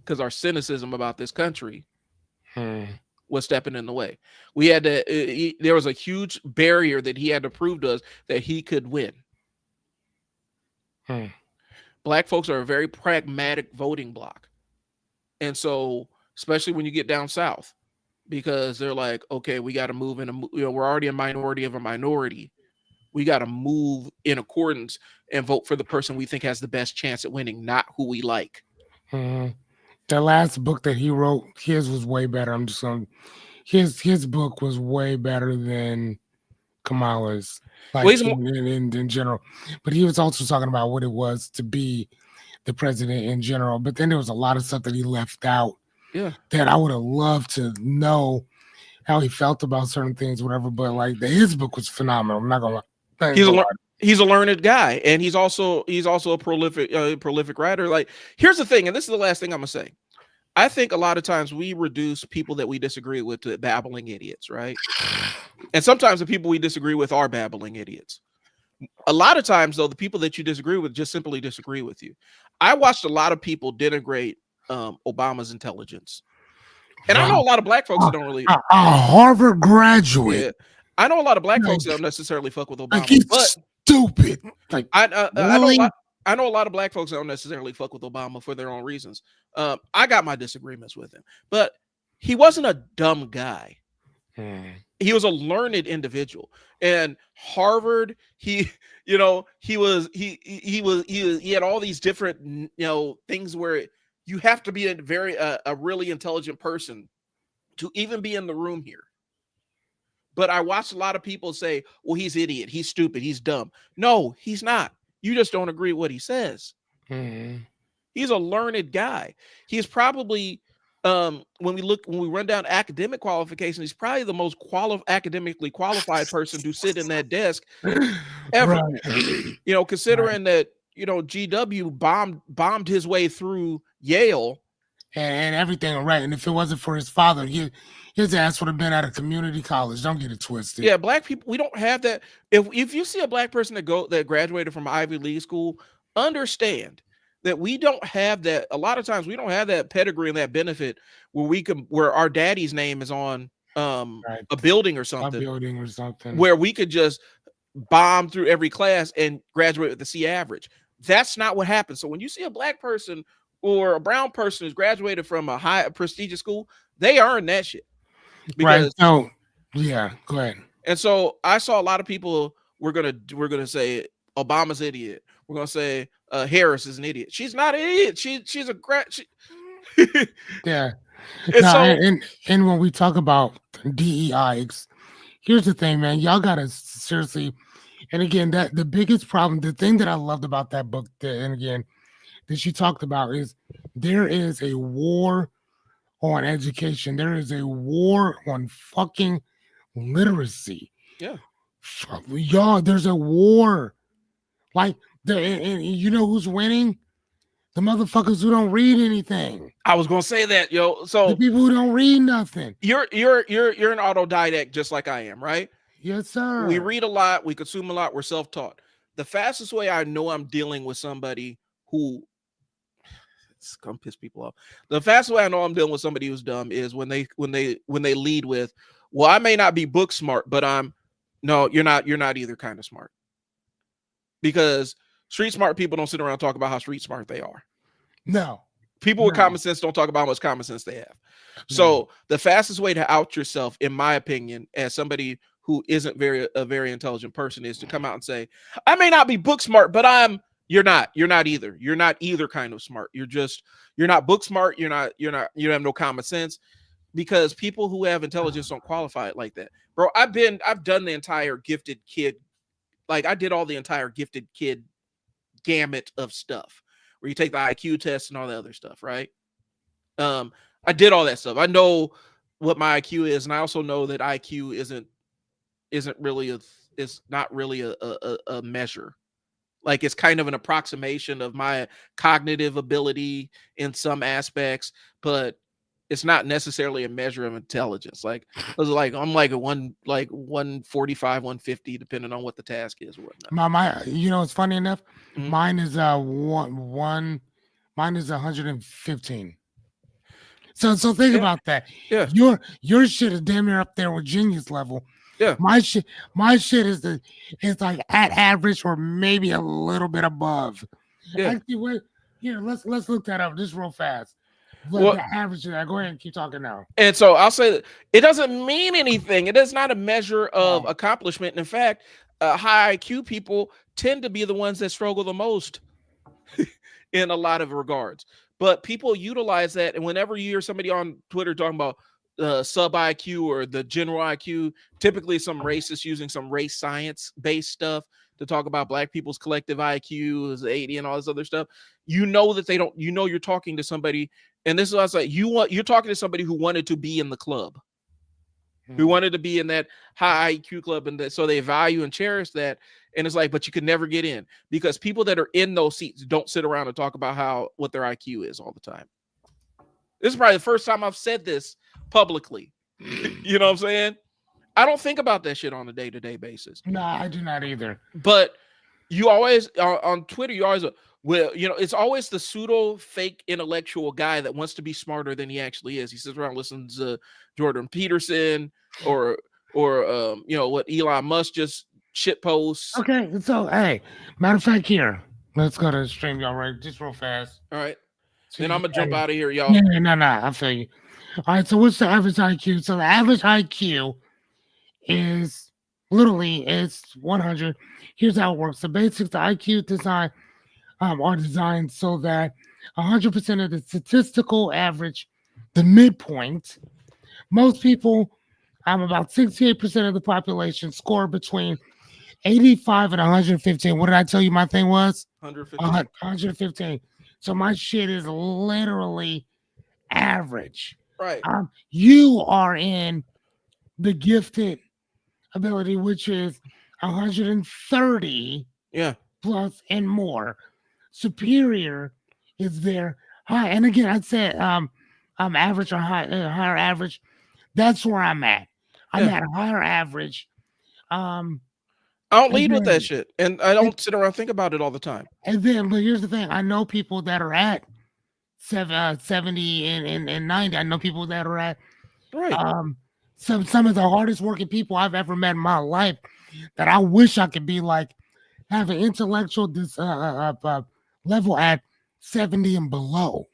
because our cynicism about this country was stepping in the way. We had to, there was a huge barrier that he had to prove to us that he could win. Black folks are a very pragmatic voting bloc. And so, especially when you get down south, because they're like, okay, we got to move in, we're already a minority of a minority. We got to move in accordance and vote for the person we think has the best chance at winning, not who we like. The last book that he wrote, his was way better. I'm just going his book was way better than Kamala's, like in general. But he was also talking about what it was to be the president in general. But then there was a lot of stuff that he left out. Yeah. That I would have loved to know how he felt about certain things, whatever. But like his book was phenomenal. I'm not gonna lie. He's a learned guy, and he's also a prolific writer. Like, here's the thing, and this is the last thing I'm gonna say. I think a lot of times we reduce people that we disagree with to babbling idiots, right? And sometimes the people we disagree with are babbling idiots. A lot of times, though, the people that you disagree with just simply disagree with you. I watched a lot of people denigrate Obama's intelligence. And I know a lot of Black folks that don't really... A Harvard graduate. Yeah. I know a lot of Black folks that don't necessarily fuck with Obama. Like he's stupid. Like I know a lot of Black folks that don't necessarily fuck with Obama for their own reasons. I got my disagreements with him. But he wasn't a dumb guy. He was a learned individual. And Harvard, he had all these different things where you have to be a really intelligent person to even be in the room here. But I watched a lot of people say, well, he's idiot, he's stupid, he's dumb. No, he's not. You just don't agree with what he says. He's a learned guy. He's probably, when we run down academic qualifications, he's probably the most academically qualified person to sit in that desk ever. Right. Considering that, GW bombed his way through Yale and everything, right? And if it wasn't for his father, his ass would have been at a community college. Don't get it twisted. Yeah, Black people, we don't have that. If you see a Black person that graduated from Ivy League school, understand that we don't have that. A lot of times we don't have that pedigree and that benefit where our daddy's name is on a building or something. Where we could just bomb through every class and graduate with the C average. That's not what happens. So when you see a Black person or a brown person who's graduated from a high prestigious school, they earn that shit. Right. So yeah, go ahead. And so I saw a lot of people we're gonna say Obama's an idiot. We're gonna say Harris is an idiot. She's not an idiot. She's a yeah. And when we talk about DEI, here's the thing, man. Y'all gotta seriously. And again, that the biggest problem, the thing that I loved about that book, and again, that she talked about is there is a war on education. There is a war on fucking literacy. Yeah. Y'all, there's a war. Like, and you know who's winning? The motherfuckers who don't read anything. I was gonna say that, yo. So the people who don't read nothing. You're an autodidact just like I am, right? Yes, sir. We read a lot, we consume a lot, we're self-taught. The fastest way I know I'm dealing with somebody who it's gonna piss people off. The fastest way I know I'm dealing with somebody who's dumb is when they lead with, well, I may not be book smart, but I'm No, you're not. You're not either kind of smart, because street smart people don't sit around and talk about how street smart they are. No. People with No. common sense don't talk about how much common sense they have. No. So the fastest way to out yourself, in my opinion, as somebody who isn't a very intelligent person, is to come out and say, I may not be book smart, but you're not either. You're not either kind of smart. You're not book smart. You have no common sense, because people who have intelligence don't qualify it like that. Bro, I've done the entire gifted kid. Like, I did all the entire gifted kid gamut of stuff, where you take the IQ test and all that other stuff, right? I did all that stuff. I know what my IQ is, and I also know that IQ isn't really it's not really a measure. Like, it's kind of an approximation of my cognitive ability in some aspects, but it's not necessarily a measure of intelligence. Like, I'm like a 145, 150, depending on what the task is or whatnot. My it's funny enough. Mhm. Mine is mine is 115. So think Yeah. about that. Yeah. Your shit is damn near up there with genius level. Yeah. My shit is like at average or maybe a little bit above. Yeah. Actually, wait, here, let's look that up just real fast. Well- The average of that. Go ahead and keep talking now. And so I'll say that it doesn't mean anything. It is not a measure of accomplishment. In fact, high IQ people tend to be the ones that struggle the most in a lot of regards. But people utilize that, and whenever you hear somebody on Twitter talking about sub IQ or the general IQ, typically some racists using some race science based stuff to talk about black people's collective IQ is 80 and all this other stuff. You know that they don't. You know, you're talking to somebody, and this is what I was like. You're talking to somebody who wanted to be in the club, who wanted to be in that high IQ club, and so they value and cherish that. And it's like, but you could never get in, because people that are in those seats don't sit around and talk about what their IQ is all the time. This is probably the first time I've said this publicly. You know what I'm saying? I don't think about that shit on a day-to-day basis. No, I do not either. But you always on Twitter, you always it's always the pseudo fake intellectual guy that wants to be smarter than he actually is. He sits around, listens to Jordan Peterson or what Elon Musk just shit posts. Okay, so hey, matter of fact, here, let's go to stream, y'all, right? Just real fast. All right. So Then you I'm gonna can- jump out of here, y'all. Yeah, no, I feel you. All right, so what's the average IQ? So the average IQ is literally it's 100. Here's how it works. The basics, the IQ design are designed so that 100% of the statistical average, the midpoint, most people, about 68% of the population score between 85 and 115. What did I tell you my thing was? 150. 115. So my shit is literally average. Right. You are in the gifted ability, which is 130 Yeah. plus and more. Superior is there high. And again, I said average or higher average. That's where I'm at. I'm Yeah. at a higher average. I don't lead with then- that shit, and I don't sit around and think about it all the time. And then, but here's the thing: I know people that are at 70 and 90. I know people that are at Right. some of the hardest working people I've ever met in my life. That I wish I could be like, have an intellectual level at 70 and below.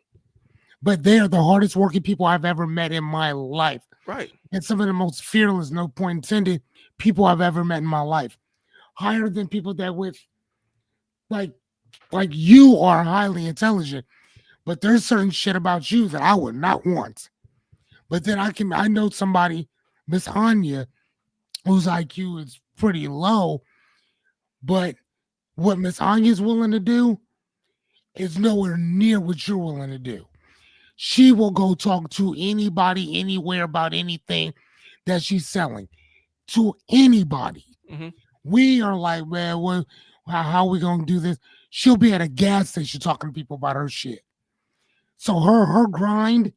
But they are the hardest working people I've ever met in my life, Right. and some of the most fearless, no point intended, people I've ever met in my life. Higher than people that with like you are highly intelligent, but there's certain shit about you that I would not want. But then I know somebody, Miss Anya, whose IQ is pretty low, but what Miss Anya is willing to do is nowhere near what you're willing to do. She will go talk to anybody anywhere about anything that she's selling to anybody. Mhm. We are like, man, how are we gonna do this? She'll be at a gas station talking to people about her shit. So her grind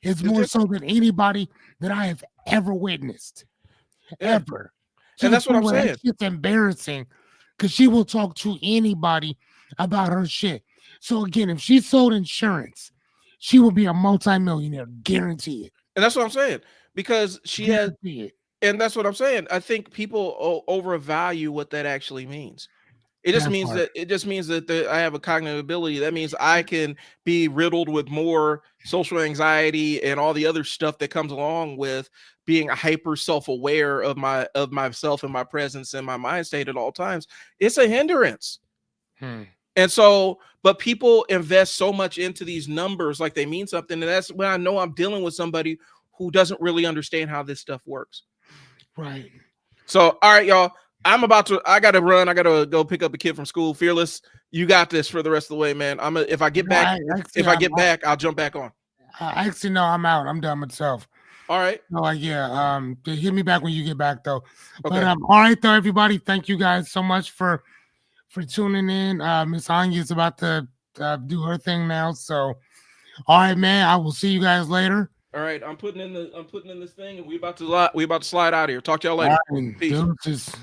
is It's more just- so than anybody that I have ever witnessed, Yeah. ever. And that's what I'm the point where saying. that shit's embarrassing because she will talk to anybody about her shit. So again, if she sold insurance, she will be a multimillionaire, guarantee it. And that's what I'm saying, because she has Guarantee it. And that's what I'm saying. I think people overvalue what that actually means. It just That means part. that I have a cognitive ability. That means I can be riddled with more social anxiety and all the other stuff that comes along with being a hyper self-aware of myself and my presence and my mind state at all times. It's a hindrance. And so, but people invest so much into these numbers like they mean something. And that's when I know I'm dealing with somebody who doesn't really understand how this stuff works. Right. So, all right, y'all. I gotta run. I gotta go pick up a kid from school. Fearless, you got this for the rest of the way, man. If I get No, back, actually, if I get back, I'll jump back on. Actually, no, I'm out. I'm done myself. All right. No, yeah. Hit me back when you get back, though. Okay. But all right, though, everybody. Thank you guys so much for tuning in. Miss Anya's about to do her thing now. So, all right, man. I will see you guys later. All right. I'm putting in this thing, and we about to slide out of here. Talk to y'all later. All right, Peace. deuces.